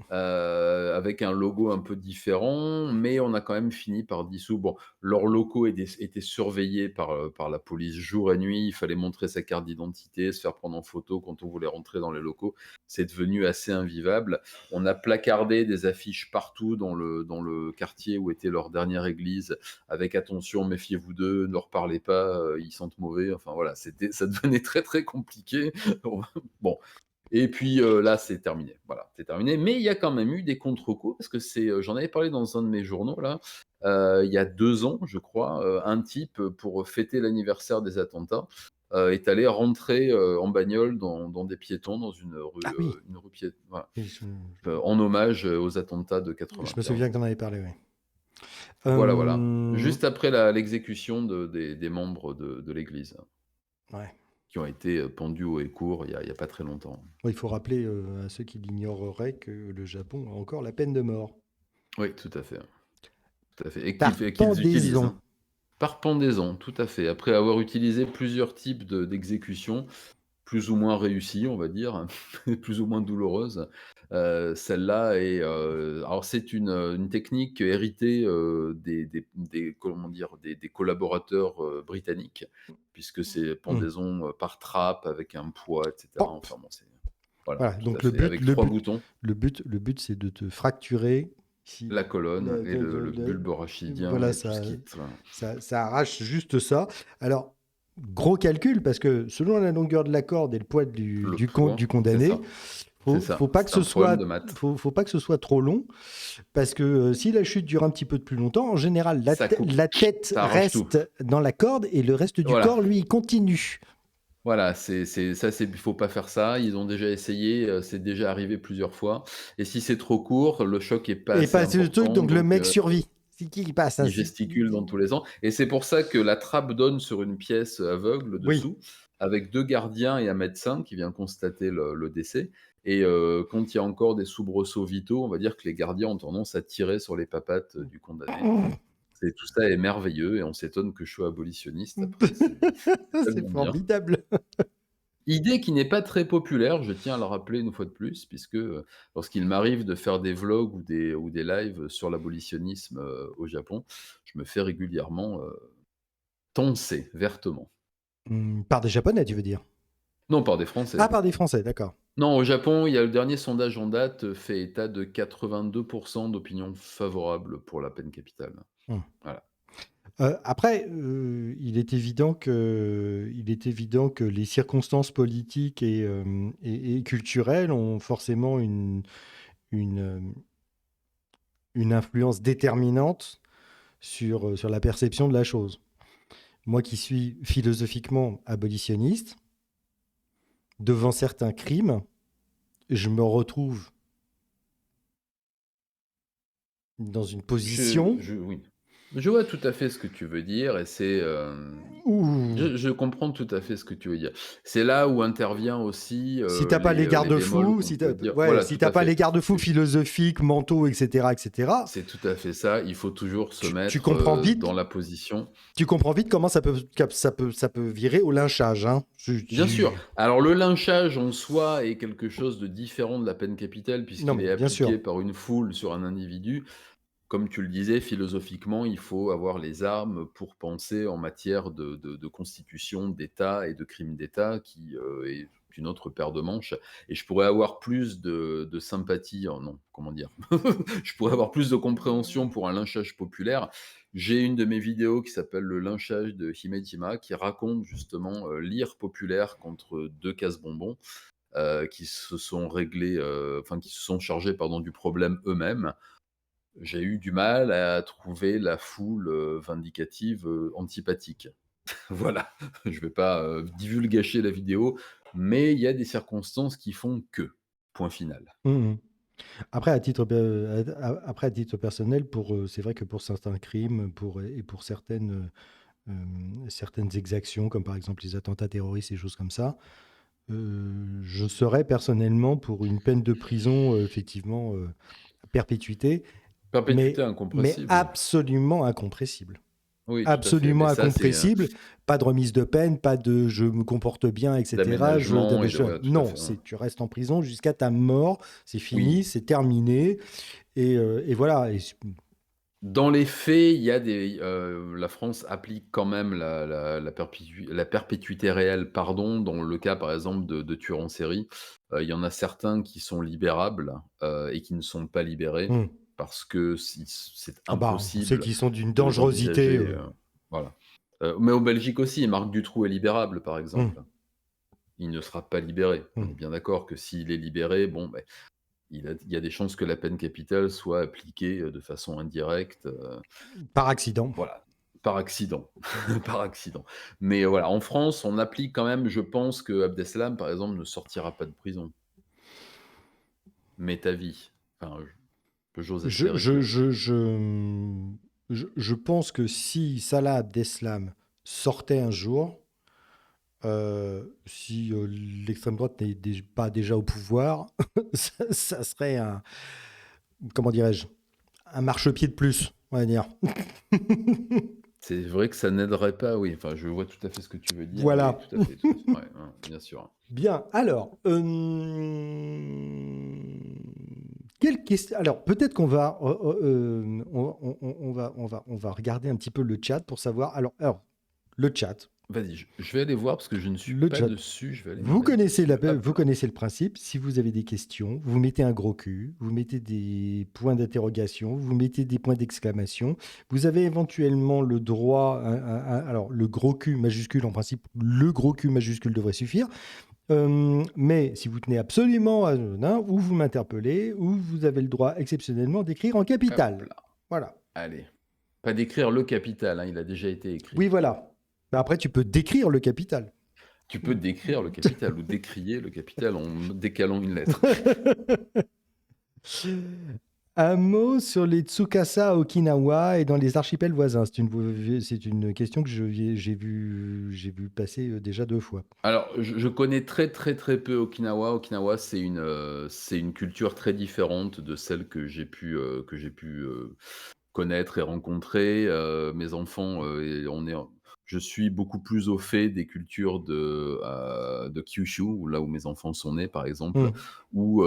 avec un logo un peu différent, mais on a quand même fini par dissoudre. Bon, leurs locaux étaient surveillés par la police jour et nuit. Il fallait montrer sa carte d'identité, se faire prendre en photo quand on voulait rentrer dans les locaux. C'est devenu assez invivable. On a placardé des affiches partout dans le quartier où était leur dernière église, avec attention, méfiez-vous d'eux, ne leur parlez pas, ils sentent mauvais. Enfin voilà, ça devenait très très compliqué. Bon, et puis là, c'est terminé. Voilà, c'est terminé. Mais il y a quand même eu des contre-coups parce que j'en avais parlé dans un de mes journaux là. Il y a 2 ans, je crois, un type pour fêter l'anniversaire des attentats est allé rentrer en bagnole dans des piétons dans Ah oui. une rue piétonne, voilà, Oui, en hommage aux attentats de je me souviens 95. que tu en avais parlé, oui. Voilà, voilà. Euh, Juste après l'exécution des membres de l'Église, ouais. qui ont été pendus haut et court il y a pas très longtemps. Il faut rappeler à ceux qui l'ignoreraient que le Japon a encore la peine de mort. Oui, tout à fait. Tout à fait. Et Par qu'ils utilisent, pendaison. hein. Par pendaison, tout à fait. Après avoir utilisé plusieurs types d'exécutions, plus ou moins réussies, on va dire, plus ou moins douloureuses, celle-là est, alors c'est une technique héritée, comment dire? Des collaborateurs, britanniques, puisque c'est Hmm. pendaison, par trappe avec un poids et cetera. Pop. Enfin bon, c'est voilà, Voilà, tout donc à fait, avec 3 boutons, le but, c'est de te fracturer. Si, la colonne et le de- bulbe rachidien voilà, et tout ce qui ça arrache juste ça. Alors, gros calcul, parce que selon la longueur de la corde et le poids Le du poids, c'est condamné, ça. C'est ça. faut pas que C'est ce un problème soit, de maths. faut pas que ce soit trop long, parce que si la chute dure un petit peu plus longtemps, en général, Ça coupe. la tête Ça arrange tout. reste dans la corde et le reste du Voilà. corps, lui, il continue. Voilà, il faut pas faire ça. Ils ont déjà essayé, c'est déjà arrivé plusieurs fois. Et si c'est trop court, le choc est pas Et assez pas ce truc, important, donc le donc mec survit. C'est qui passe, hein, il gesticule dans tous les sens. Et c'est pour ça que la trappe donne sur une pièce aveugle Oui. dessous, avec 2 gardiens et un médecin qui vient constater le décès. Et quand il y a encore des soubresauts vitaux, on va dire que les gardiens ont tendance à tirer sur les papates du condamné. Tout ça est merveilleux et on s'étonne que je sois abolitionniste après, c'est C'est tellement bien. formidable. Idée qui n'est pas très populaire, je tiens à le rappeler une fois de plus, puisque, lorsqu'il m'arrive de faire des vlogs ou des lives sur l'abolitionnisme, au Japon, je me fais régulièrement, toncer vertement. Par des Japonais, tu veux dire? Non, par des Ah, Français. par des Français, d'accord. Non, au Japon, il y a le dernier sondage en date, fait état de 82 d'opinion favorable pour la peine capitale. Mmh. Voilà. Après, il est évident que les circonstances politiques et culturelles ont forcément une, une influence déterminante sur la perception de la chose. Moi qui suis philosophiquement abolitionniste, devant certains crimes, je me retrouve dans une position Oui. Je vois tout à fait ce que tu veux dire et où je comprends tout à fait ce que tu veux dire. C'est là où intervient aussi, si t'as pas les les bémols garde-fous, qu'on peut dire. ouais, Voilà, si tout t'as à pas les fait. garde-fous C'est philosophiques, mentaux, etc., c'est tout à fait ça. Il faut toujours se tu mettre, comprends vite, dans la position. comment ça peut virer au lynchage, hein. Bien sûr. Alors le lynchage en soi est quelque chose de différent de la peine capitale Non, puisqu'il mais est bien sûr. appliqué par une foule sur un individu. Comme tu le disais, philosophiquement, il faut avoir les armes pour penser en matière de constitution d'État et de crime d'État, qui est une autre paire de manches. Et je pourrais avoir plus de sympathie, oh non, comment dire, je pourrais avoir plus de compréhension pour un lynchage populaire. J'ai une de mes vidéos qui s'appelle le lynchage de Himetima, qui raconte justement l'ire populaire contre deux casse-bonbons qui se sont réglés, enfin qui se sont chargés pardon, du problème eux-mêmes. J'ai eu du mal à trouver la foule, vindicative, antipathique. Voilà, je vais pas, divulgacher la vidéo, mais il y a des circonstances qui font que. Point final. Mmh. Après, à titre personnel, c'est vrai que pour certains crimes, pour certaines exactions, comme par exemple les attentats terroristes et choses comme ça, je serais personnellement pour une peine de prison, effectivement, à perpétuité, Perpétuité mais incompressible. absolument incompressible. Oui, tout à fait, Absolument mais ça, c'est, incompressible. Pas de remise de peine, pas de je me comporte bien, etc. d'aménagement et de ouais, tout à Non, fait, ouais. tu restes en prison jusqu'à ta mort. C'est fini, Oui. c'est terminé. Et voilà. Dans les faits, il y a la France applique quand même la perpétuité réelle, pardon, dans le cas, par exemple, de tueurs en série. Il y en a certains qui sont libérables, et qui ne sont pas libérés Hmm. parce que c'est Ah bah, on sait impossible qu'ils sont d'une dangerosité. d'envisager, voilà. Mais en Belgique aussi, Marc Dutroux est libérable, par Hmm, exemple. Il ne sera pas libéré. On hmm. est bien d'accord que s'il est libéré, bon, beh, il y a des chances que la peine capitale soit appliquée, de façon indirecte, Par accident. voilà, par accident, par accident. Mais voilà, en France, on applique quand même je pense que Abdeslam, par exemple, ne sortira pas de prison. Mais ta vie, enfin, j'ose Je, espérer je, que je, je, je pense que si Salah Abdeslam sortait un jour, si l'extrême droite n'est pas déjà au pouvoir, ça serait comment dirais-je, un marchepied de plus, on va dire. c'est vrai que ça n'aiderait pas, oui, enfin, je vois tout à fait ce que tu veux dire, oui, Voilà. tout à fait, ouais, ouais, bien sûr. Bien. Alors, quelle question. Alors, peut-être qu'on va, on va regarder un petit peu le chat pour savoir. Alors, le chat. Vas-y, je vais aller voir parce que je ne suis Le pas chat. dessus, je vais aller me Vous mettre connaissez, dessus. Hop vous là. connaissez le principe. Si vous avez des questions, vous mettez un gros cul, vous mettez des points d'interrogation, vous mettez des points d'exclamation. Vous avez éventuellement le droit, alors le gros cul majuscule, en principe, le gros cul majuscule devrait suffire. Mais si vous tenez absolument à ou vous m'interpellez, ou vous avez le droit exceptionnellement d'écrire en Hop capital. là. Voilà. Allez. Pas d'écrire le capital, hein, il a déjà été écrit. Oui, voilà. Mais après, tu peux décrire le capital. Tu peux décrire le capital ou décrier le capital en décalant une lettre. Un mot sur les Tsukasa à Okinawa et dans les archipels voisins. C'est une question que j'ai vu passer déjà 2 fois. Alors, je connais très, très, très peu Okinawa. Okinawa, c'est une culture très différente de celle que j'ai pu, connaître et rencontrer. Mes enfants, et je suis beaucoup plus au fait des cultures de Kyushu, là où mes enfants sont nés, par exemple, Hmm. ou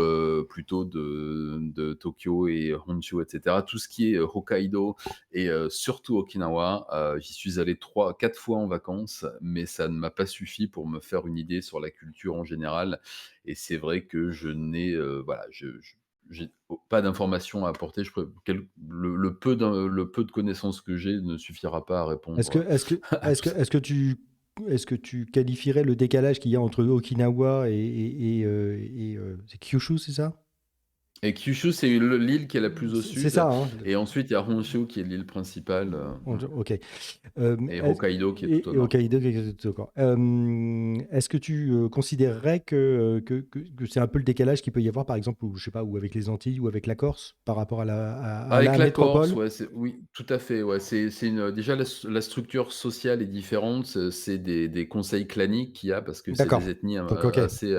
plutôt de Tokyo et Honshu, et cetera. Tout ce qui est Hokkaido et surtout Okinawa, j'y suis allé 3, 4 fois en vacances, mais ça ne m'a pas suffi pour me faire une idée sur la culture en général. Et c'est vrai que je n'ai, voilà, je j'ai pas d'informations à apporter. Je peux quel le peu de connaissances que j'ai ne suffira pas à Est-ce que, répondre est-ce que, à est-ce tout que, ça. est-ce que tu qualifierais le décalage qu'il y a entre Okinawa c'est Kyushu, c'est ça? Et Kyushu, c'est l'île qui est la plus au C'est ça, sud, hein? et ensuite il y a Honshu qui est l'île principale, Ok. Euh, et est-ce- Hokkaido qui est tout au et nord. Hokkaido, d'accord. Est-ce que tu considérerais que c'est un peu le décalage qu'il peut y avoir, par exemple, ou, je sais pas, ou avec les Antilles ou avec la Corse par rapport à la Avec la Corse, métropole? ouais, oui, tout à fait, ouais, c'est déjà la structure sociale est différente, c'est des conseils claniques qu'il y a parce que c'est D'accord. des ethnies, Donc, ok. assez,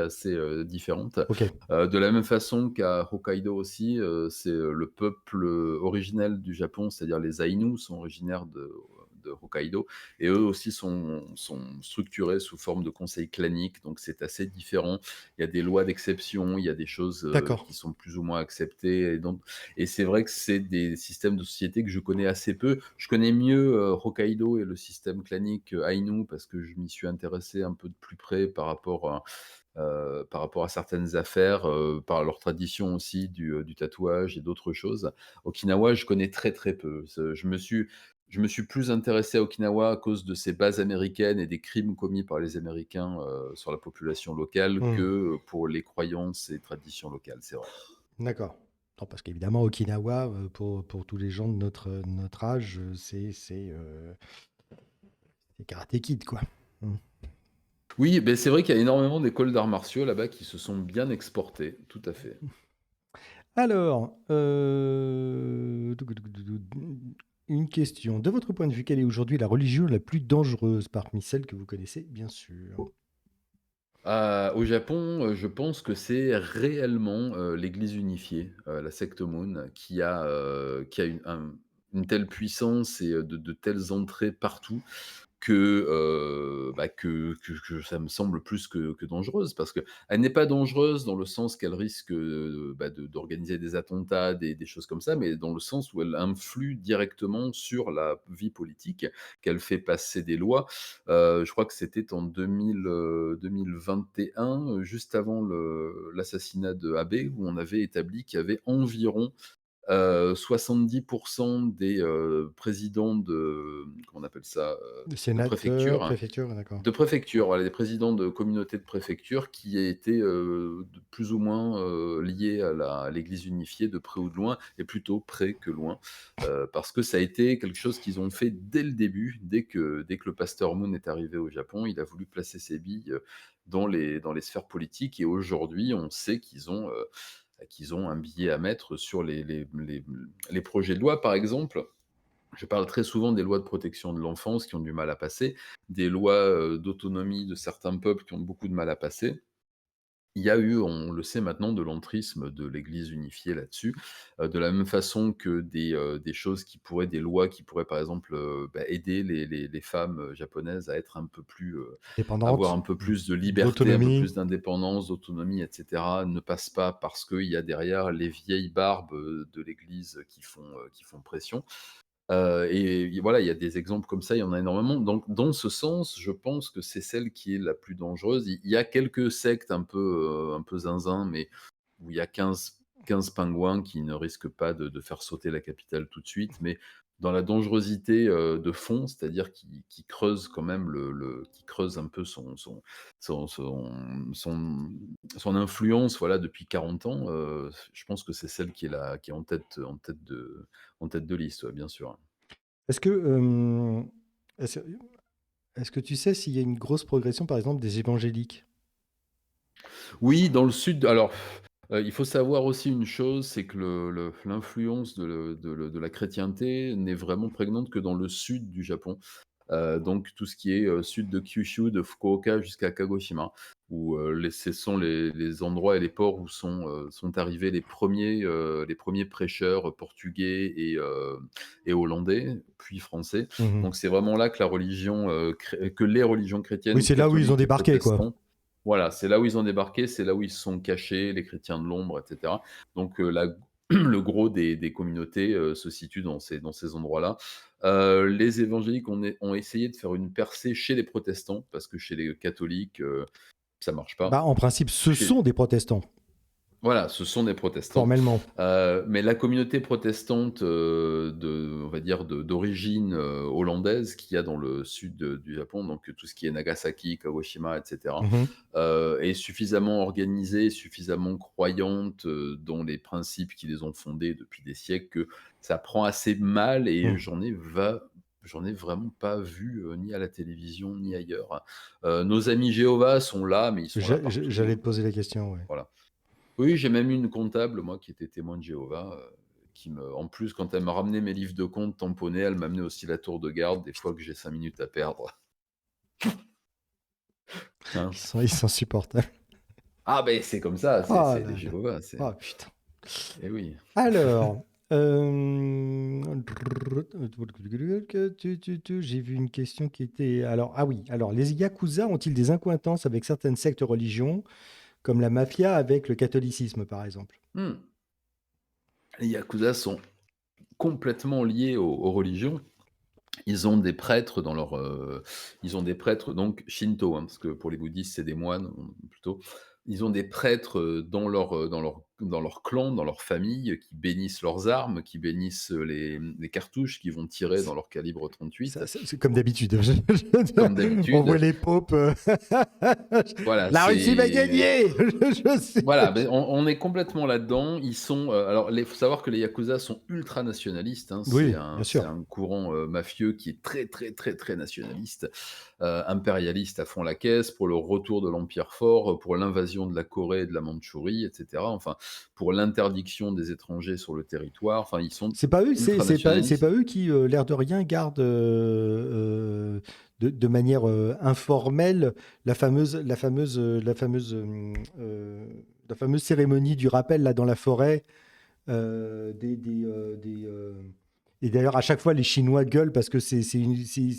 différentes. Ok. De la même façon qu'à Hokkaido aussi, c'est, le peuple, originel du Japon, c'est-à-dire les Aïnous sont originaires de Hokkaido, et eux aussi sont structurés sous forme de conseils claniques, donc c'est assez différent. Il y a des lois d'exception, il y a des choses, D'accord. qui sont plus ou moins acceptées, et c'est vrai que c'est des systèmes de société que je connais assez peu. Je connais mieux, Hokkaido et le système clanique, Aïnou, parce que je m'y suis intéressé un peu de plus près par rapport à certaines affaires, par leur tradition aussi du tatouage et d'autres choses. Okinawa, je connais très, très peu. Je me suis plus intéressé à Okinawa à cause de ces bases américaines et des crimes commis par les Américains, sur la population locale que, Hmm. pour les croyances et traditions locales, c'est vrai. D'accord. Non, parce qu'évidemment, Okinawa, pour tous les gens de notre âge, c'est Karate Kid, quoi. Hmm. Oui, beh, c'est vrai qu'il y a énormément d'écoles d'arts martiaux là-bas qui se sont bien exportées, tout à fait. Alors, une question. De votre point de vue, quelle est aujourd'hui la religion la plus dangereuse parmi celles que vous connaissez, bien sûr? Au Japon, je pense que c'est réellement, l'Église unifiée, la secte Moon qui a une telle puissance et de telles entrées partout que, que ça me semble plus que dangereuse. Parce qu'elle n'est pas dangereuse dans le sens qu'elle risque, d'organiser des attentats, des choses comme ça, mais dans le sens où elle influe directement sur la vie politique, qu'elle fait passer des lois. Je crois que c'était en 2021, juste avant l'assassinat de Abe, où on avait établi qu'il y avait environ 70 des, présidents comment on appelle ça? Sénateur, préfecture, d'accord. De préfecture, voilà, des présidents de communautés de préfecture qui étaient, de plus ou moins, liés à l'Église unifiée de près ou de loin, et plutôt près que loin. Parce que ça a été quelque chose qu'ils ont fait dès le début, dès que le pasteur Moon est arrivé au Japon, il a voulu placer ses billes, dans les sphères politiques, et aujourd'hui, on sait qu'ils ont un billet à mettre sur les projets de loi, par exemple. Je parle très souvent des lois de protection de l'enfance qui ont du mal à passer, des lois, d'autonomie de certains peuples qui ont beaucoup de mal à passer. Il y a eu, on le sait maintenant, de l'entrisme de l'Église unifiée là-dessus, de la même façon que des choses des lois qui pourraient, par exemple, aider les femmes, japonaises à être un peu plus, avoir Dépendante, un peu plus de liberté, un peu d'autonomie. plus d'indépendance, d'autonomie, et cetera, ne passent pas parce qu'il y a derrière les vieilles barbes, de l'Église qui font pression. Et voilà, il y a des exemples comme ça, il y en a énormément. Donc dans ce sens, je pense que c'est celle qui est la plus dangereuse. Il y a quelques sectes un peu zinzin, mais où il y a quinze pingouins qui ne risquent pas de faire sauter la capitale tout de suite. Mais dans la dangerosité, de fond, c'est-à-dire qui creuse quand même qui creuse un peu son son son son influence, voilà, depuis 40 ans, je pense que c'est celle qui est en tête de liste, ouais, bien sûr. Est-ce que, est-ce est-ce que tu sais s'il y a une grosse progression, par exemple, des évangéliques? Oui, dans le sud, alors, il faut savoir aussi une chose, c'est que l'influence de la chrétienté n'est vraiment prégnante que dans le sud du Japon. Donc tout ce qui est, sud de Kyushu, de Fukuoka jusqu'à Kagoshima, où, ce sont les endroits et les ports où sont arrivés les premiers prêcheurs portugais et hollandais, puis français. Mmh. Donc c'est vraiment là que que les religions Oui, chrétiennes, c'est là où ils ont catholiques et débarqué, quoi. protestantes, voilà, c'est là où ils ont débarqué, c'est là où ils se sont cachés, les chrétiens de l'ombre, et cetera. Donc, le gros des communautés, se situe dans ces endroits-là. Les évangéliques ont essayé de faire une percée chez les protestants, parce que chez les catholiques, ça marche Bah, pas. en principe, ce Chez sont des protestants, Voilà, ce sont des protestants, formellement. mais la communauté protestante, on va dire d'origine, hollandaise qu'il y a dans le sud du Japon, donc tout ce qui est Nagasaki, Kagoshima, et cetera, Mmh. est suffisamment organisée, suffisamment croyante, dans les principes qui les ont fondés depuis des siècles, que ça prend assez mal, et Mmh. j'en ai vraiment pas vu, ni à la télévision ni ailleurs. Nos amis Jéhovah sont là, mais ils sont là J'allais partout, te poser la question, ouais. voilà. Oui, j'ai même eu une comptable, moi, qui était témoin de Jéhovah, en plus, quand elle m'a ramené mes livres de compte tamponnés, elle m'amenait aussi la tour de garde, des fois que j'ai 5 minutes à perdre. Hein. Ils sont insupportables. Ah ben c'est comme ça, Oh c'est les là là. Jéhovah, Oh putain. eh oui. Alors, j'ai vu une question qui était alors ah oui, alors les yakuza ont-ils des incointances avec certaines sectes religions, comme la mafia avec le catholicisme, par exemple? Mmh. Les yakuza sont complètement liés aux religions. Ils ont des prêtres ils ont des prêtres donc shinto, hein, parce que pour les bouddhistes, c'est des moines, plutôt. Ils ont des prêtres, dans leur clan, dans leur famille, qui bénissent leurs armes, qui bénissent, les cartouches qu'ils vont tirer dans leur calibre 38, C'est comme pour d'habitude. comme On voit d'habitude. les popes. Voilà, La Russie va c'est gagner. Je sais. Voilà, beh, on est complètement là-dedans. Alors il faut savoir que les yakuza sont ultra nationalistes, hein. Oui, bien C'est sûr. un courant, mafieux qui est très, très, très, très nationaliste, impérialiste à fond la caisse, pour le retour de l'empire fort, pour l'invasion de la Corée et de la Mandchourie, et cetera. Enfin, pour l'interdiction des étrangers sur le territoire. Enfin, ils sont C'est pas eux, c'est ultranationalistes. pas eux qui, l'air de rien, gardent de manière informelle la fameuse cérémonie du rappel là dans la forêt. Et d'ailleurs, à chaque fois, les Chinois gueulent parce que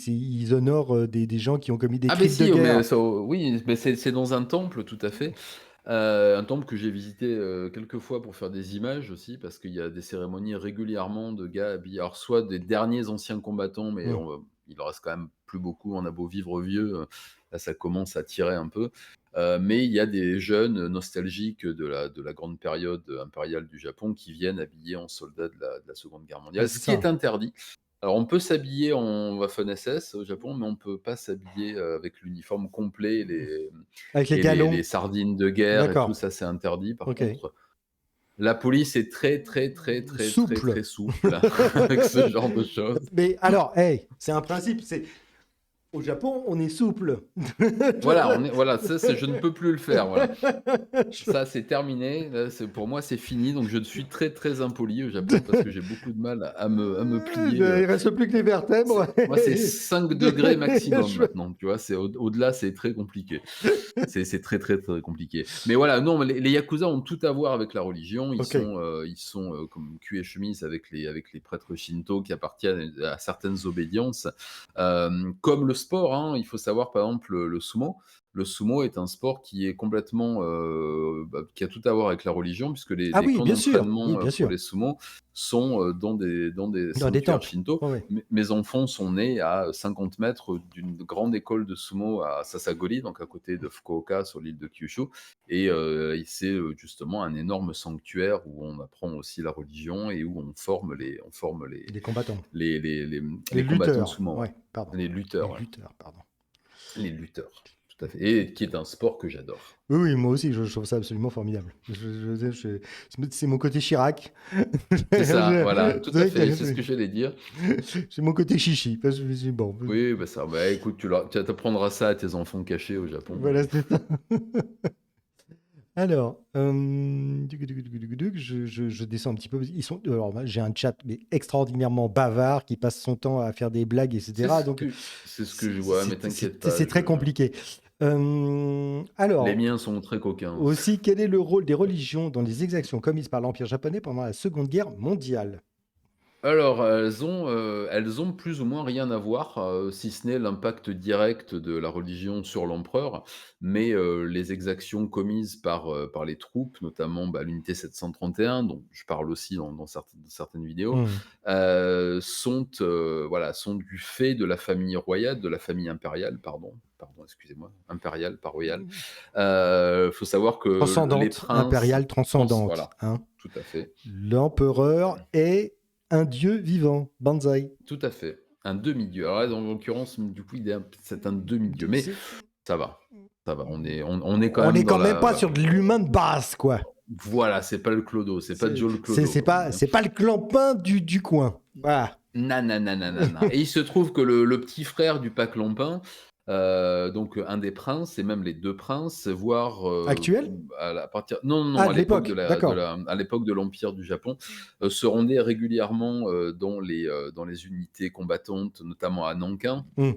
ils honorent des gens qui ont commis des Ah beh crimes de si, oh guerre. mais ça oui, mais c'est dans un temple, tout à fait. Un temple que j'ai visité, quelques fois pour faire des images aussi, parce qu'il y a des cérémonies régulièrement de gars habillés, alors soit des derniers anciens combattants, mais Mm. il en reste quand même plus beaucoup, on a beau vivre vieux, là ça commence à tirer un peu. Mais il y a des jeunes nostalgiques de la grande période impériale du Japon qui viennent habillés en soldats de la Seconde Guerre Ouais, mondiale, c'est ce qui ça. est interdit. Alors on peut s'habiller en Waffen-SS au Japon, mais on ne peut pas s'habiller, avec l'uniforme complet Avec les et galons. les sardines de guerre et tout D'accord. ça, c'est interdit. Par Ok. contre, la police est très, très, très, très, très, Souple. très souple avec ce genre de choses. Mais alors, hey, c'est un principe. Au Japon, on est souple. Voilà, ça, je ne peux plus le faire, voilà. Je- Ça, c'est terminé. Là, pour moi, c'est fini. Donc, je suis très, très impoli au Japon parce que j'ai beaucoup de mal à me plier. Il reste plus que les vertèbres. Moi, c'est 5 degrés maximum Je- maintenant. Tu vois, au-delà, c'est très compliqué. C'est très, très, très compliqué. Mais voilà, non, les yakuza ont tout à voir avec la religion. Ok. Ils sont, comme cul et chemise avec les prêtres shinto qui appartiennent à certaines obédiences. Comme le sport, hein. Il faut savoir, par exemple, le sumo. le sumo est un sport qui est complètement, qui a tout à voir avec la religion, puisque Ah les oui, camps bien sûr, oui, d'entraînement bien pour sûr. les sumo sont dans des Dans des sanctuaires temples. shinto. Ouais, ouais. Mes enfants sont nés à 50 mètres d'une grande école de sumo à Sasagori, donc à côté de Fukuoka, sur l'île de Kyushu. Et c'est justement un énorme sanctuaire où on apprend aussi la religion et où on forme Les combattants. Les les combattants lutteurs. sumo, ouais. Ouais, pardon. Les Les lutteurs, ouais. lutteurs, pardon. Les lutteurs, tout à fait. Et qui est un sport que j'adore. Oui, oui, moi aussi, je trouve ça absolument formidable. C'est mon côté Chirac. C'est ça, voilà, tout à fait, c'est ce C'est que j'allais dire. c'est mon côté chichi. Parce que je me dis, bon, Oui, bah ça, bah écoute, tu apprendras ça à tes enfants cachés au Japon. voilà, c'est ça. Alors, je descends un petit peu. Alors, moi, j'ai un chat mais extraordinairement bavard qui passe son temps à faire des blagues, C'est etc. ce Donc, que c'est ce que je vois, mais t'inquiète pas, c'est très compliqué. les Alors, miens sont très coquins. aussi, quel est le rôle des religions dans les exactions commises par l'Empire japonais pendant la Seconde Guerre mondiale? Alors, elles ont plus ou moins rien à voir, si ce n'est l'impact direct de la religion sur l'empereur. Mais, les exactions commises par les troupes, notamment, bah, l'unité 731, dont je parle aussi dans certaines vidéos, Hmm. voilà, sont du fait de la famille royale, de la famille impériale, pardon, excusez-moi, impériale, pas royale. Faut savoir que les Transcendante, princes impériale, transcendante. voilà, Hein. tout à fait. L'empereur est un dieu vivant. Banzai. Tout à fait. Un demi-dieu. Alors là, dans l'occurrence, du coup, c'est un demi-dieu, mais C'est- ça va, ça va. On est quand On même est dans quand même pas la sur de l'humain de base, quoi. voilà, c'est pas le clodo, c'est pas Joe le clodo, C'est comme on dit, pas, hein. c'est pas le clampin du coin. Voilà. Nananananana et il se trouve que le petit frère du Pac Lompin, donc un des princes et même les 2 princes, voire, Actuel? à partir non, non, Ah, non, de l'époque, d'accord. à l'époque de l'Empire du Japon, se rendaient régulièrement, dans les unités combattantes, notamment à Nankin, Hmm.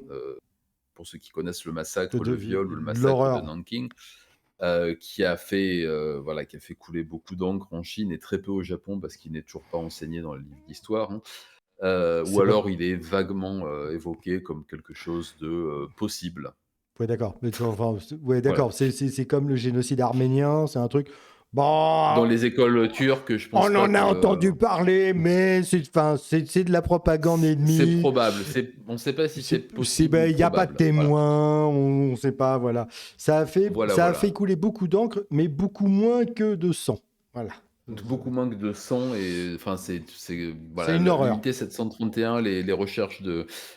pour ceux qui connaissent le massacre, le viol ou le massacre de L'horreur. Nanking, voilà, qui a fait couler beaucoup d'encre en Chine et très peu au Japon parce qu'il n'est toujours pas enseigné dans les livres d'histoire, hein. Ou C'est pas. alors il est vaguement, évoqué comme quelque chose de, possible. Ouais, d'accord. Mais enfin, ouais, Voilà. d'accord. C'est comme le génocide arménien. C'est un truc. Dans Bon, les écoles turques, je pense on pas en a que entendu parler, mais enfin, c'est de la propagande c'est ennemie. probable. On ne sait pas si c'est possible ou Ben, il n'y a pas de probable. Voilà. témoins, on ne sait pas, voilà. Voilà, Ça a fait voilà. couler beaucoup d'encre, mais beaucoup moins que de sang. Voilà. Beaucoup moins que de sang et enfin C'est voilà une horreur. l'unité 731, les recherches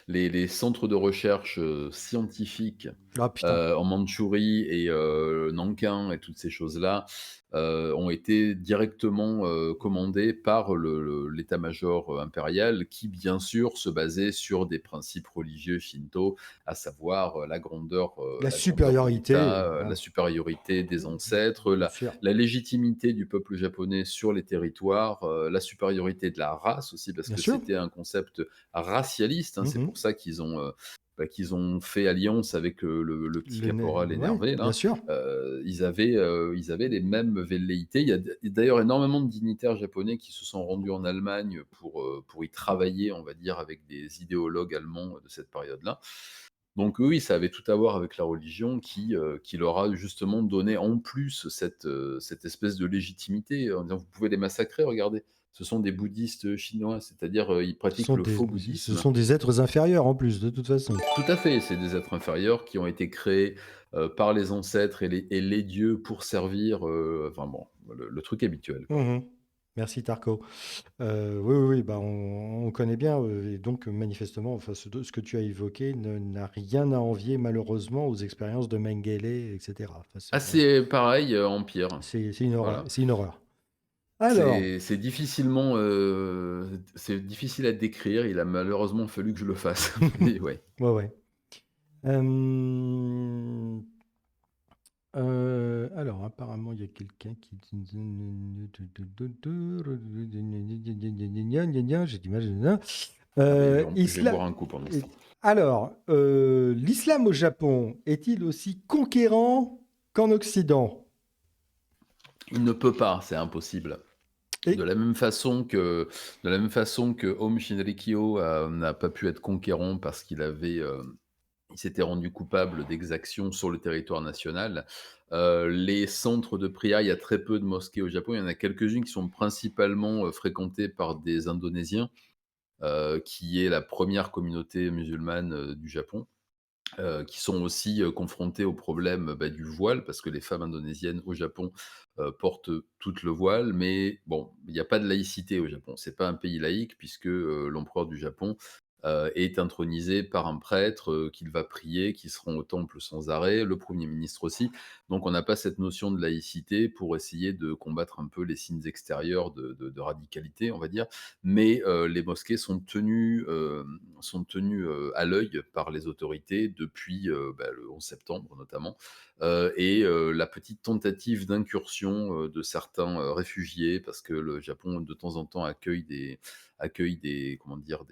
les centres de recherche, scientifiques, Ah putain. en Mandchourie et Nankin et toutes ces choses-là, ont été directement, commandés par l'état-major, impérial qui bien sûr se basait sur des principes religieux shinto, à savoir, La la grandeur de supériorité, l'État, la voilà. supériorité des ancêtres, Bien sûr. la légitimité du peuple japonais sur les territoires, la supériorité de la race aussi, parce Bien que sûr. c'était un concept racialiste, hein. C'est Mhm. pour ça qu'ils ont fait alliance avec le petit caporal Ouais, énervé bien là. sûr. Ils avaient les mêmes velléités. Il y a d'ailleurs énormément de dignitaires japonais qui se sont rendus en Allemagne pour y travailler, on va dire, avec des idéologues allemands de cette période-là. Donc oui, ça avait tout à voir avec la religion qui leur a justement donné en plus cette espèce de légitimité en disant: «Vous pouvez les massacrer, regardez, ce sont des bouddhistes chinois», c'est-à-dire, ils pratiquent le faux Ce bouddhisme. sont des êtres inférieurs en plus, de toute façon. Tout à fait, c'est des êtres inférieurs qui ont été créés, par les ancêtres et les dieux pour servir, enfin bon, le truc habituel, quoi. Mhm. Merci Tarko. Oui, oui, oui, bah, on connaît bien. Et donc, manifestement, enfin, ce que tu as évoqué n'a rien à envier, malheureusement, aux expériences de Mengele, etc. Enfin, Ah, c'est pareil, en pire. c'est une horreur. Voilà. C'est une horreur. Alors, C'est difficile à décrire, il a malheureusement fallu que je le fasse. Mais ouais. ouais, ouais. Euh, alors, apparemment, il y a quelqu'un qui. J'ai du mal. Ah beh, je vais Islam. boire un coup pendant ce temps. Alors, l'islam au Japon est-il aussi conquérant qu'en Occident? Il ne peut pas, c'est impossible. Et De la même façon que Aum Shinrikyo n'a pas pu être conquérant parce qu'il avait, il s'était rendu coupable d'exactions sur le territoire national. Les centres de prière, il y a très peu de mosquées au Japon. Il y en a quelques-unes qui sont principalement fréquentées par des Indonésiens, qui est la première communauté musulmane du Japon. Qui sont aussi confrontés au problème du voile, parce que les femmes indonésiennes au Japon portent toutes le voile, mais bon, il n'y a pas de laïcité au Japon. C'est pas un pays laïque, puisque l'empereur du Japon est intronisé par un prêtre qu'il va prier, qui se rend au temple sans arrêt, le Premier ministre aussi. Donc on n'a pas cette notion de laïcité pour essayer de combattre un peu les signes extérieurs de radicalité, on va dire. Mais les mosquées sont tenues à l'œil par les autorités depuis le 11 septembre notamment. Et la petite tentative d'incursion de certains réfugiés, parce que le Japon de temps en temps accueille des comment dire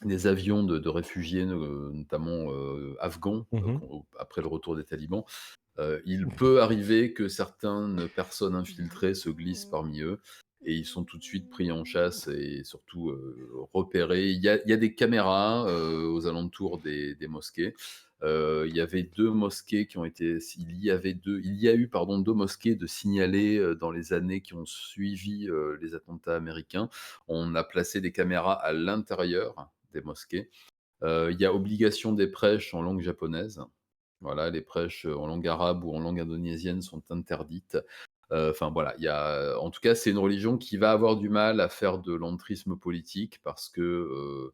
des avions de réfugiés, notamment afghans, Mhm. après le retour des talibans. Il peut arriver que certaines personnes infiltrées se glissent parmi eux, et ils sont tout de suite pris en chasse et surtout repérés. Il y a des caméras aux alentours des mosquées. Il y avait deux mosquées qui ont été. Il y a eu, pardon, deux mosquées de signalées dans les années qui ont suivi les attentats américains. On a placé des caméras à l'intérieur des mosquées. Il y a obligation des prêches en langue japonaise. Voilà, les prêches en langue arabe ou en langue indonésienne sont interdites. Enfin voilà, en tout cas, c'est une religion qui va avoir du mal à faire de l'entrisme politique, parce que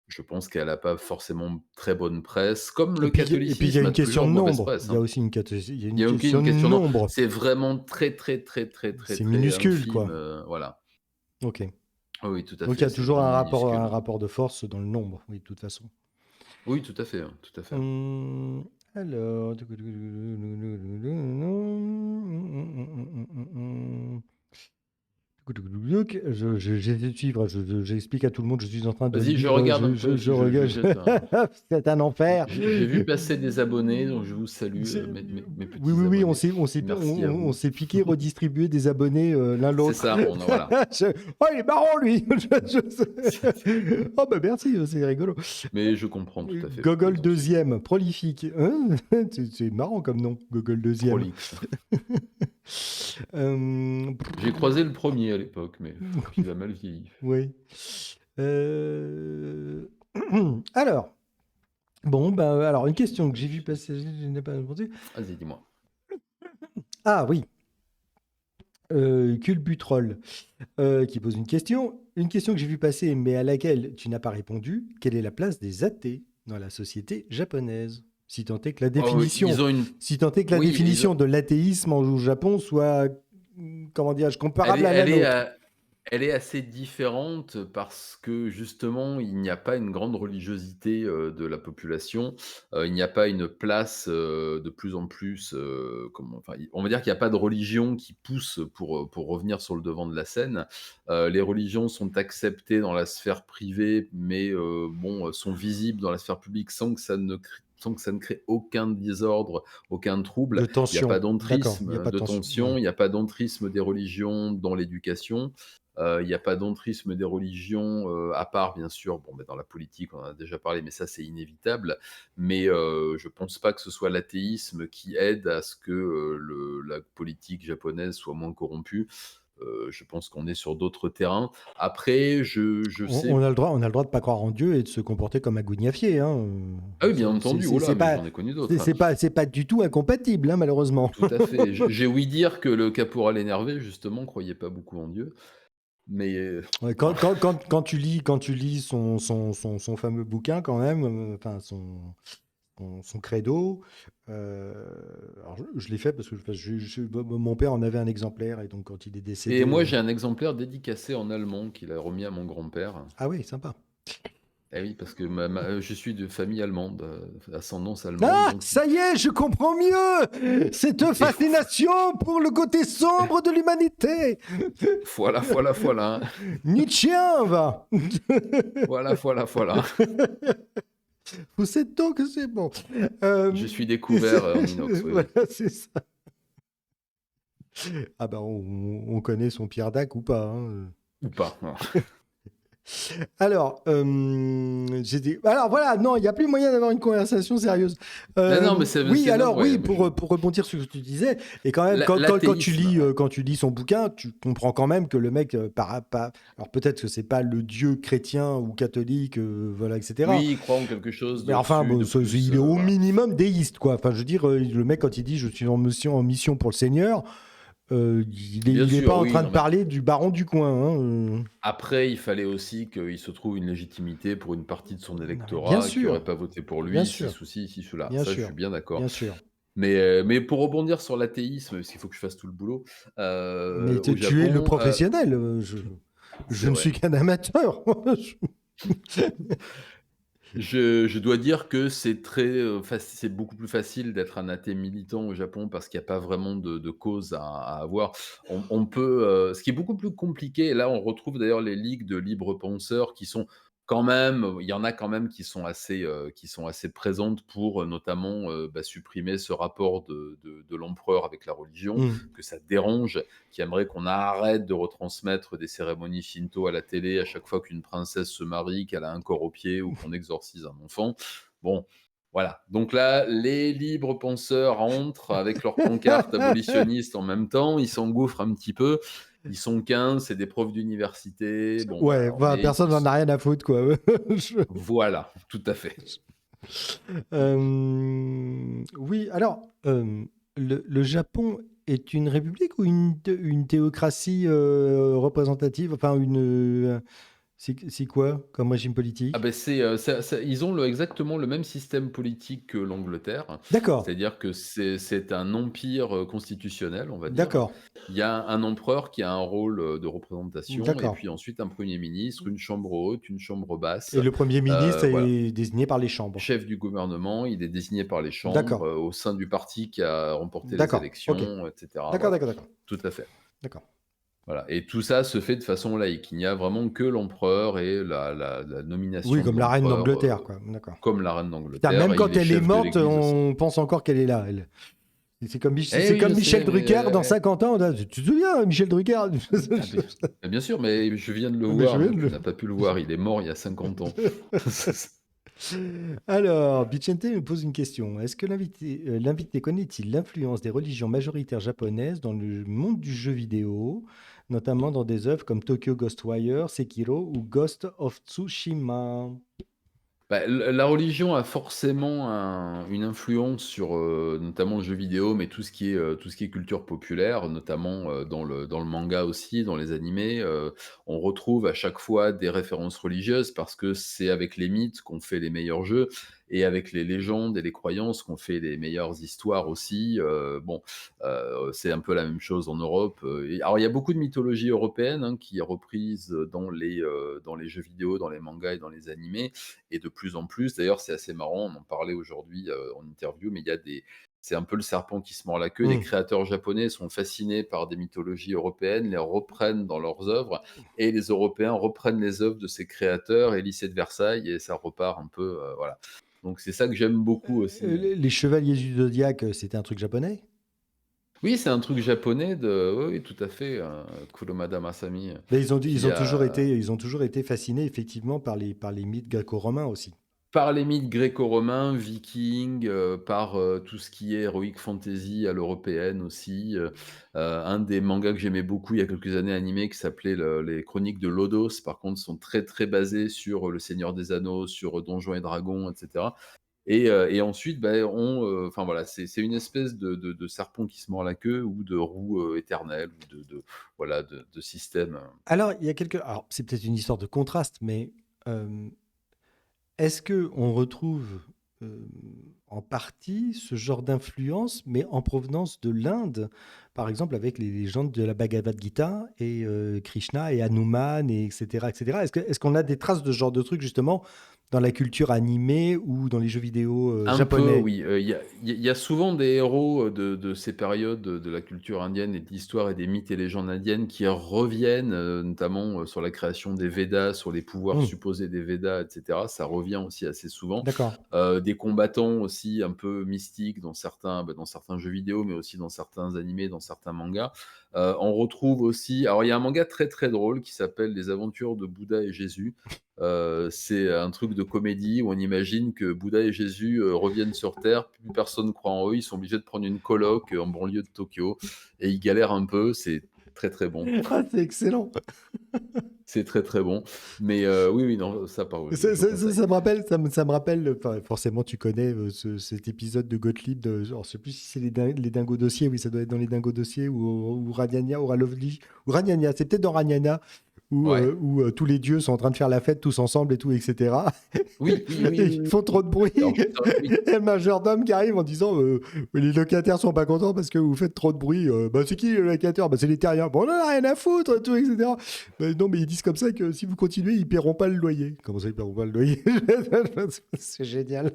je pense qu'elle n'a pas forcément très bonne presse, comme le Et puis il y a catholicisme a une question toujours de mauvaise nombre. presse, Il y a hein. aussi il y a Il une n'y a aucune question de question, non. nombre. C'est vraiment très, très, très, très, très, C'est très minuscule, infime, quoi. voilà. Ok. Oui, oui, tout à Donc il y fait, a c'est toujours vraiment un minuscule. rapport de force dans le nombre, oui, de toute façon. Oui, tout à fait, hein, tout à fait. Hum, alors. J'essaie de suivre, j'explique à tout le monde, je suis en train de Vas-y, je lire, regarde un peu, je je regarde, jette un. c'est un enfer. J'ai vu passer des abonnés, donc je vous salue, C'est- mes Oui, petits oui, oui, abonnés. on, Merci à on vous. s'est piqué, redistribué des abonnés l'un C'est l'autre. ça, voilà. Oh, il est marrant, lui! Oh, bah merci, c'est rigolo. Mais je comprends tout à fait pourquoi Gogol ils ont ce deuxième, prolifique. Hein. C'est marrant comme nom, Gogol deuxième. prolixe. Euh, J'ai croisé le premier à l'époque, mais je crois qu'il a mal vieilli. Oui. Euh, Alors, bon, bah, alors, une question que j'ai vue passer, je n'ai pas répondu. Vas-y, dis-moi. Ah oui, Culbutrol, qui pose une question. Une question que j'ai vue passer, mais à laquelle tu n'as pas répondu. Quelle est la place des athées dans la société japonaise? Si tant est que la Oh, définition, ils ont une. si tant est que la Oui, mais définition de l'athéisme au Japon soit, comment dirais-je, elle est, comparable à la elle est, nôtre. à- elle est assez différente, parce que justement, il n'y a pas une grande religiosité de la population. Il n'y a pas une place de plus en plus. Enfin, on va dire qu'il n'y a pas de religion qui pousse pour revenir sur le devant de la scène. Les religions sont acceptées dans la sphère privée, mais bon, sont visibles dans la sphère publique sans que ça ne crée aucun désordre, aucun trouble. De Il n'y a pas tension. D'accord, il n'y a d'entrisme pas de de tension. Ouais. tension, il n'y a pas d'entrisme des religions dans l'éducation, il n'y a pas d'entrisme des religions, à part bien sûr, bon, dans la politique, on en a déjà parlé, mais ça c'est inévitable. Mais je pense pas que ce soit l'athéisme qui aide à ce que la politique japonaise soit moins corrompue. Je pense qu'on est sur d'autres terrains. Après, je sais. On a le droit de pas croire en Dieu et de se comporter comme un gougnafier. Hein. Ah oui, bien entendu, oh là, mais j'en ai connu d'autres, hein. C'est pas du tout incompatible, hein, malheureusement. Tout à fait. J'ai ouï dire que le caporal énervé, justement, croyait pas beaucoup en Dieu. Mais Ouais, voilà. quand tu lis son fameux bouquin, quand même, enfin, son credo, alors je l'ai fait parce que mon père en avait un exemplaire, et donc quand il est Et décédé. moi, j'ai un exemplaire dédicacé en allemand qu'il a remis à mon grand-père. Ah oui, sympa. Eh oui, parce que je suis de famille allemande, ascendance allemande, Ah, donc ça y est, je comprends mieux! Cette et fascination pour le côté sombre de l'humanité! voilà, voilà, voilà. Nietzschéen, va! Voilà, voilà, voilà. Vous êtes donc, c'est bon. Euh, Je suis découvert en inox, oui, oui. Voilà, c'est ça. Ah bah, on connaît son Pierre Dac ou pas, hein. Ou pas. Alors, alors voilà, non, il n'y a plus moyen d'avoir une conversation sérieuse. Non, non, mais Oui, c'est non, alors ouais, oui, mais je pour rebondir sur ce que tu disais, et quand même, l'athéisme, ouais. quand tu lis son bouquin, tu comprends quand même que le mec, alors peut-être que c'est pas le Dieu chrétien ou catholique, voilà, etc. Oui, il croit en quelque chose Mais enfin, d'au-dessus, bon, de plus, il est au voilà. minimum déiste, quoi. Enfin, je veux dire, le mec, quand il dit je suis en mission pour le Seigneur, Bien il est pas sûr, en oui, train de non, mais parler du baron du coin, hein, après, il fallait aussi qu'il se trouve une légitimité pour une partie de son Non, mais bien électorat qui sûr, aurait pas voté pour bien lui, si sûr, ceci, si cela. bien Ça, je suis sûr, bien d'accord. bien sûr. Mais pour rebondir sur l'athéisme, parce qu'il faut que je fasse tout le boulot, Mais au tu es le Japon, professionnel. Je c'est ne vrai. suis qu'un amateur. Je dois dire que c'est très, c'est beaucoup plus facile d'être un athée militant au Japon parce qu'il y a pas vraiment de cause à avoir. On peut, ce qui est beaucoup plus compliqué et là on retrouve d'ailleurs les ligues de libres penseurs qui sont quand même, il y en a quand même qui sont assez présentes pour, notamment, supprimer ce rapport de l'empereur avec la religion, Hmm. que ça dérange, qui aimerait qu'on arrête de retransmettre des cérémonies shinto à la télé à chaque fois qu'une princesse se marie, qu'elle a un corps au pied ou qu'on exorcise un enfant. Bon, voilà. Donc là, les libres penseurs entrent avec leurs pancartes abolitionnistes en même temps, ils s'engouffrent un petit peu. Ils sont 15, c'est des profs d'université. Bon, Ouais, voilà, bah, personne n'en a rien à foutre, quoi. voilà, tout à fait. Oui, alors, le Japon est une république ou une théocratie représentative? Enfin, c'est quoi comme régime Ah politique? ben ils ont exactement le même système politique que l'Angleterre, D'accord, c'est-à-dire que c'est un empire constitutionnel, on va dire. d'accord, Il y a un empereur qui a un rôle de représentation, et d'accord. puis ensuite un premier ministre, une chambre haute, une chambre basse. Et le Premier ministre Voilà. est désigné par les chambres. Chef du gouvernement, il est désigné par les chambres D'accord, au sein du parti qui a remporté les d'accord, ok. élections, etc. D'accord, Voilà, d'accord, d'accord. tout à fait. D'accord. Voilà, et tout ça se fait de façon laïque. Il n'y a vraiment que l'empereur et la Oui, nomination de comme la reine l'empereur, d'Angleterre, quoi. D'accord. comme la reine Putain, d'Angleterre, même et il quand est elle est chef de morte, l'Église aussi. on pense encore qu'elle est là, elle. Eh C'est oui, comme je Michel sais, Drucker dans mais 50 ans. Tu te souviens, Michel Drucker? ah beh, bien sûr, mais je viens de le Mais je voir, viens moi de tu le- n'as pas pu le voir, il est mort il y a 50 ans. Alors, Vicente me pose une question. Est-ce que l'invité connaît-il l'influence des religions majoritaires japonaises dans le monde du jeu vidéo, notamment dans des œuvres comme Tokyo Ghostwire, Sekiro ou Ghost of Tsushima? Bah, la religion a forcément une influence sur notamment le jeu vidéo, mais tout ce qui est culture populaire, notamment dans le manga aussi, dans les animés. On retrouve à chaque fois des références religieuses parce que c'est avec les mythes qu'on fait les meilleurs jeux et avec les légendes et les croyances qu'on fait les meilleures histoires aussi. Bon, c'est un peu la même chose en Europe. Alors, il y a beaucoup de mythologie européenne hein, qui est reprise dans les jeux vidéo, dans les mangas et dans les animés, et de plus en plus. D'ailleurs, c'est assez marrant, on en parlait aujourd'hui en interview, mais c'est un peu le serpent qui se mord la queue. Les Hmm. créateurs japonais sont fascinés par des mythologies européennes, les reprennent dans leurs œuvres, et les Européens reprennent les œuvres de ces créateurs et lycée de Versailles, et ça repart un peu, voilà. Donc c'est ça que j'aime beaucoup aussi. Les Chevaliers du Zodiaque, c'était un truc japonais? Oui, c'est un truc japonais oui, oui, tout à fait, Kurumada Masami, Mais qui a ils ont toujours été fascinés effectivement par les mythes gréco-romains aussi. par les mythes gréco-romains, vikings, par, tout ce qui est heroic fantasy à l'européenne aussi, un des mangas que j'aimais beaucoup il y a quelques années animé qui s'appelait les Chroniques de Lodos, par contre sont très, très basés sur, Le Seigneur des Anneaux, sur, Donjons et Dragons, et cetera, et ensuite, enfin voilà, c'est une espèce de serpent qui se mord la queue ou de roue, éternelle ou voilà, de système. Alors, alors, c'est peut-être une histoire de contraste, mais euh, est-ce que on retrouve euh, en partie ce genre d'influence, mais en provenance de l'Inde, par exemple avec les légendes de la Bhagavad Gita et Krishna et Hanuman, et etc., etc. Est-ce qu'on a des traces de ce genre de trucs justement dans la culture animée ou dans les jeux vidéo Un peu, japonais? oui. Il y a souvent des héros de ces périodes de la culture indienne et de l'histoire et des mythes et légendes indiennes qui reviennent, notamment sur la création des Védas, sur les pouvoirs Hmm, supposés des Védas, etc. Ça revient aussi assez souvent. d'accord. Des combattants aussi aussi un peu mystiques dans certains jeux vidéo, mais aussi dans certains animés, dans certains mangas. On retrouve aussi alors il y a un manga très, très drôle qui s'appelle Les aventures de Bouddha et Jésus. C'est un truc de comédie où on imagine que Bouddha et Jésus, reviennent sur terre, plus personne croit en eux, ils sont obligés de prendre une coloc, en banlieue de Tokyo et ils galèrent un peu, c'est très, très bon. Ah, c'est excellent. C'est très, très bon. Mais oui, oui, non, ça par je conseille. Ça me rappelle, ça me rappelle, enfin, forcément tu connais cet épisode de Gottlieb, alors, je sais plus si c'est les Dingos Dossiers, oui ça doit être dans les Dingos Dossiers, ou Raniania, ou Ralovli, ou Raniania, c'est peut-être dans Raniania, Ouais. où tous les dieux sont en train de faire la fête tous ensemble et tout, etc. Oui, oui, oui, Et oui, ils oui. font trop de bruit. Alors juste oui. Et le majordome qui arrive en disant les locataires sont pas contents parce que vous faites trop de bruit. Bah, c'est qui le locataire? Bah, c'est les terriens. Bon, on en a rien à foutre, tout, etc. Bah, non, mais ils disent comme ça que si vous continuez, ils paieront pas le loyer. Comment ça, ils paieront pas le loyer? C'est génial.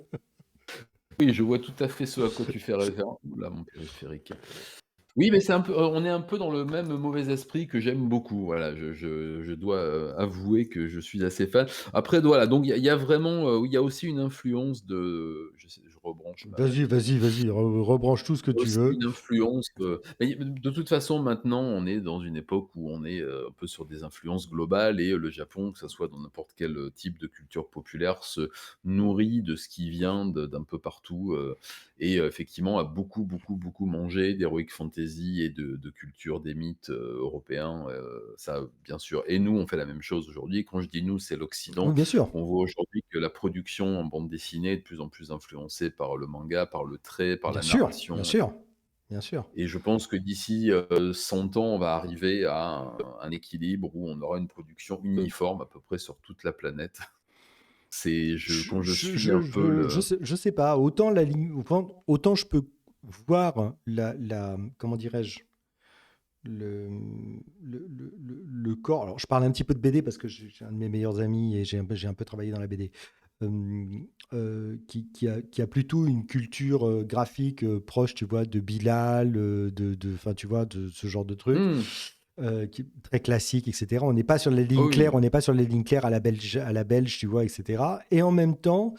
Oui, je vois tout à fait ce à quoi tu fais référence. Ouh là, mon périphérique. Oui, mais c'est un peu, on est un peu dans le même mauvais esprit que j'aime beaucoup. Voilà, je dois, avouer que je suis assez fan. Après voilà, donc il y a vraiment, oui, il y a aussi une influence de je rebranche ma télé. Vas-y, rebranche tout ce que Il y a tu aussi veux. une influence, mais de toute façon, maintenant, on est dans une époque où on est, un peu sur des influences globales et le Japon, que ça soit dans n'importe quel, type de culture populaire, se nourrit de ce qui vient d'un peu partout, et effectivement a beaucoup, beaucoup, beaucoup mangé d'heroic fantasy et de culture des mythes, européens, ça bien sûr et nous, on fait la même chose aujourd'hui. Quand je dis nous, c'est Oui, l'Occident. bien sûr. On voit aujourd'hui que la production en bande dessinée est de plus en plus influencée par le manga, par le trait, par Bien la sûr. Bien narration sûr. Bien sûr. et je pense que d'ici, 100 ans, on va arriver à un équilibre où on aura une production uniforme à peu près sur toute la planète. Quand je suis un peu le Je sais pas. Autant la ligne, autant je peux voir comment dirais-je, le corps. Alors, je parle un petit peu de BD parce que j'ai un de mes meilleurs amis et j'ai un peu travaillé dans la BD. Qui a plutôt une culture graphique proche, tu vois, de Bilal, enfin, tu vois, de ce genre de truc, mmh, qui est très classique, etc. On n'est pas sur les oh lignes oui, claires, on n'est pas sur les lignes claires à la belge, tu vois, etc. Et en même temps,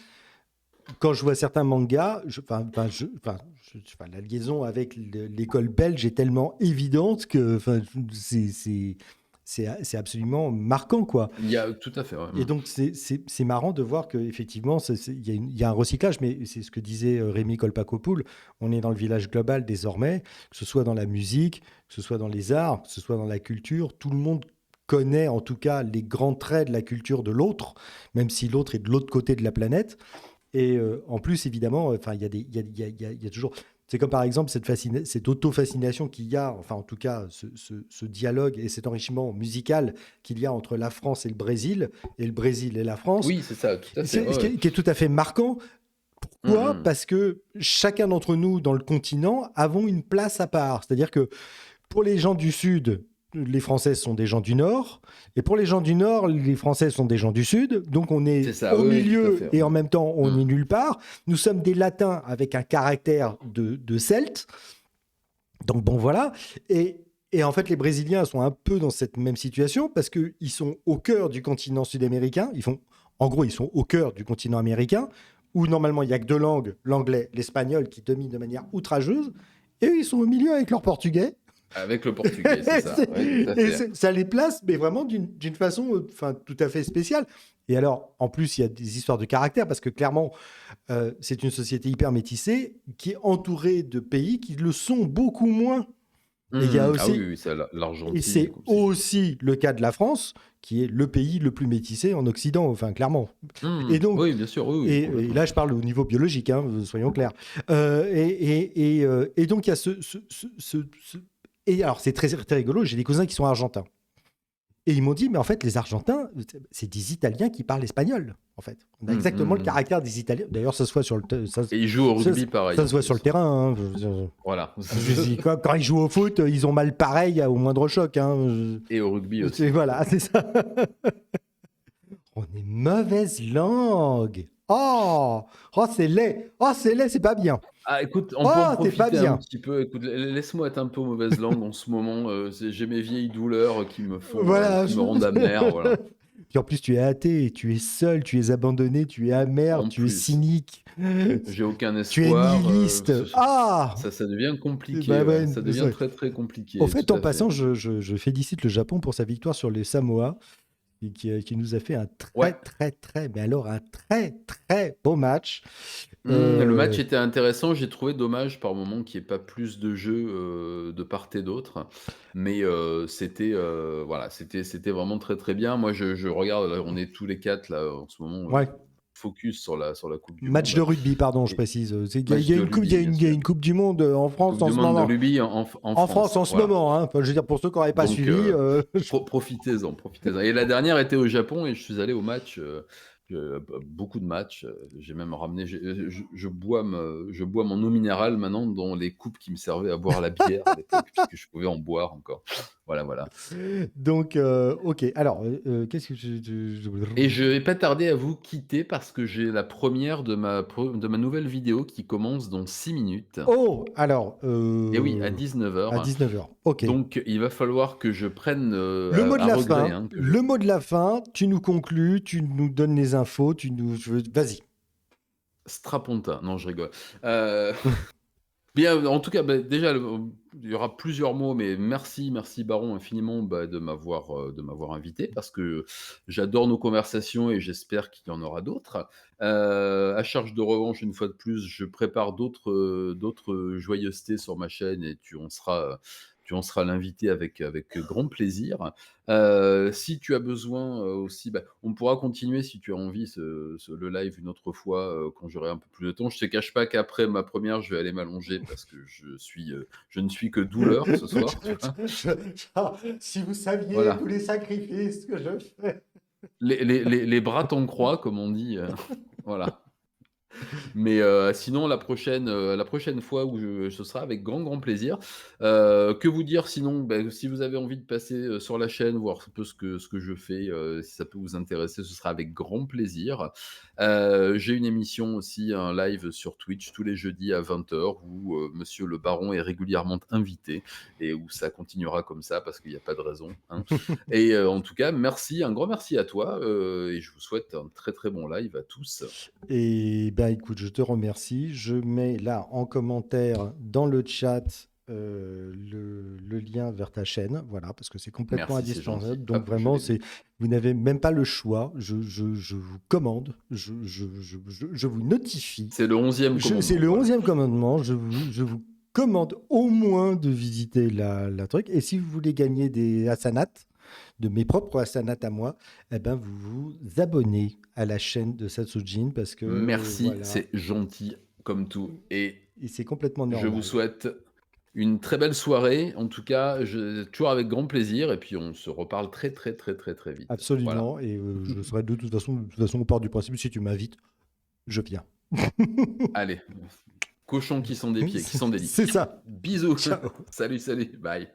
quand je vois certains mangas, la liaison avec l'école belge est tellement évidente que, enfin, c'est absolument marquant, quoi. il y a tout à fait, ouais, Et mmh. donc, c'est marrant de voir qu'effectivement, il y a un recyclage, mais c'est ce que disait Rémi Kolpakopoul. On est dans le village global désormais, que ce soit dans la musique, que ce soit dans les arts, que ce soit dans la culture. Tout le monde connaît en tout cas les grands traits de la culture de l'autre, même si l'autre est de l'autre côté de la planète. Et en plus, évidemment, enfin, il y a il y a toujours. C'est comme par exemple cette auto-fascination qu'il y a, enfin en tout cas ce dialogue et cet enrichissement musical qu'il y a entre la France et le Brésil et la France, Oui, c'est ça, tout à fait, ouais, ce ouais. qui est tout à fait marquant. Mmh Pourquoi? mh. Parce que chacun d'entre nous dans le continent avons une place à part. C'est-à-dire que pour les gens du Sud, les Français sont des gens du Nord. Et pour les gens du Nord, les Français sont des gens du Sud. Donc on C'est est ça, au oui, oui, tout à milieu fait, et ouais. en même temps on Mmh. est nulle part. Nous sommes des Latins avec un caractère de Celtes. Donc bon, voilà. Et en fait, les Brésiliens sont un peu dans cette même situation parce qu'ils sont au cœur du continent sud-américain. En gros, ils sont au cœur du continent américain où normalement il n'y a que deux langues, l'anglais, l'espagnol, qui dominent de manière outrageuse. Et eux, ils sont au milieu avec leur portugais. Avec le portugais, c'est ça, ouais, tout à fait. Ça les place, mais vraiment d'une façon enfin, tout à fait spéciale. Et alors, en plus, il y a des histoires de caractère, parce que clairement, c'est une société hyper métissée, qui est entourée de pays qui le sont beaucoup moins. Et il y a Ah oui, aussi, oui, c'est et l'Argentine, c'est comme c'est aussi le cas de la France, qui est le pays le plus métissé en Occident, enfin, clairement. Et donc, oui, bien sûr, oui, oui, et complètement. là, je parle au niveau biologique, hein, soyons clairs. Et donc, il y a et alors, c'est très, très rigolo. J'ai des cousins qui sont argentins. Et ils m'ont dit, mais en fait, les Argentins, c'est des Italiens qui parlent espagnol, en fait. On a Mmh, exactement mmh le mh. caractère des Italiens. D'ailleurs, ça se voit sur Et ils jouent au ça, rugby pareil ça en se voit sur le plus. terrain, hein. Voilà. Quand ils jouent au foot, ils ont mal pareil au moindre choc, hein. Et au rugby aussi. Voilà, c'est ça. On est mauvaise langue. Oh, oh c'est laid. Oh, c'est laid, c'est pas bien. Ah écoute, on peut en Oh, c'est pas profiter un bien. petit peu. Écoute, laisse-moi être un peu mauvaise langue en ce moment, j'ai mes vieilles douleurs Voilà. qui me rendent amer, voilà. Puis en plus, tu es athée, tu es seul, tu es abandonné, tu es amer, En tu es plus, cynique, j'ai aucun tu es espoir. nihiliste. Ah! Ça devient compliqué, Bah ouais. ouais, Ça devient très très au compliqué, fait, tout en à fait. passant, je félicite le Japon pour sa victoire sur les Samoa, et qui nous a fait un Ouais. très, très, très, mais alors un très, très beau match. Le match Euh, était intéressant. J'ai trouvé dommage par moment qu'il n'y ait pas plus de jeux de part et d'autre. Mais c'était voilà, c'était vraiment très très bien. Moi, je regarde, là, on est tous les quatre là en ce moment ouais. focus sur la Coupe du Match de Monde. rugby, pardon, je Et précise. Il match y a de une coupe, rugby, bien il y a sûr. une Coupe du Monde en France Coupe en du ce monde de moment. rugby en En France France. en ce Voilà. moment, hein. Enfin, je veux dire, pour ceux qui n'auraient pas Donc, suivi, profitez-en, profitez-en. Et la dernière était au Japon et je suis allé au match, beaucoup de matchs. J'ai même ramené, je bois mon eau minérale maintenant dans les coupes qui me servaient à boire la bière à l'époque, puisque je pouvais en boire encore. Voilà, voilà. donc, ok. Alors, qu'est-ce que Et je vais pas tarder à vous quitter parce que j'ai la première de de ma nouvelle vidéo qui commence dans 6 minutes. Oh, alors, Et oui, à 19 à heures. 19h. Ok. Donc, il va falloir que je prenne Le mot de à la regret, fin. hein, Le mot de la fin. Tu nous conclus, tu nous donnes les infos, Vas-y. Strapontin. Non, je rigole. Euh, Bien, en tout cas, bah, déjà, il y aura plusieurs mots, mais merci Baron infiniment de m'avoir invité parce que j'adore nos conversations et j'espère qu'il y en aura d'autres. À charge de revanche, une fois de plus, je prépare d'autres joyeusetés sur ma chaîne et tu en seras l'invité avec grand plaisir. Si tu as besoin aussi, bah, on pourra continuer si tu as envie le live une autre fois quand j'aurai un peu plus de temps. Je te cache pas qu'après ma première, je vais aller m'allonger parce que je ne suis que douleur ce soir, tu vois. Si vous saviez tous Voilà. les sacrifices que je fais. Les bras t'en croix, comme on dit. Voilà. Mais sinon, la prochaine fois où ce sera avec grand, grand plaisir. Que vous dire sinon? Bah, si vous avez envie de passer sur la chaîne, voir un peu ce que je fais, si ça peut vous intéresser, ce sera avec grand plaisir. J'ai une émission aussi, un live sur Twitch tous les jeudis à 20h où Monsieur le Baron est régulièrement invité et où ça continuera comme ça parce qu'il n'y a pas de raison, hein. Et en tout cas, merci, un grand merci à toi et je vous souhaite un très très bon live à tous. Et ben écoute, je te remercie. Je mets là en commentaire dans le chat le lien vers ta chaîne, voilà, parce que c'est complètement Merci, c'est gentil. indispensable. Donc Hop, je vraiment, l'ai mis. vous n'avez même pas le choix. Je vous commande, je vous notifie. C'est le 11e C'est commandement, le voilà. 11e commandement. Je vous commande au moins de visiter la truc. Et si vous voulez gagner des asanats, de mes propres asanats à moi, eh ben vous vous abonnez à la chaîne de Satsujin parce que Merci, voilà, c'est gentil comme tout. Et et c'est complètement je vous normal. souhaite une très belle soirée. En tout cas, toujours avec grand plaisir. Et puis, on se reparle très, très, très, très, très vite. Voilà. Absolument. Et je serai de toute façon, on part du principe, si tu m'invites, je viens. Allez, cochons qui sont des pieds, qui sont des lits. C'est ça. Bisous. Ciao. Salut, salut. Bye.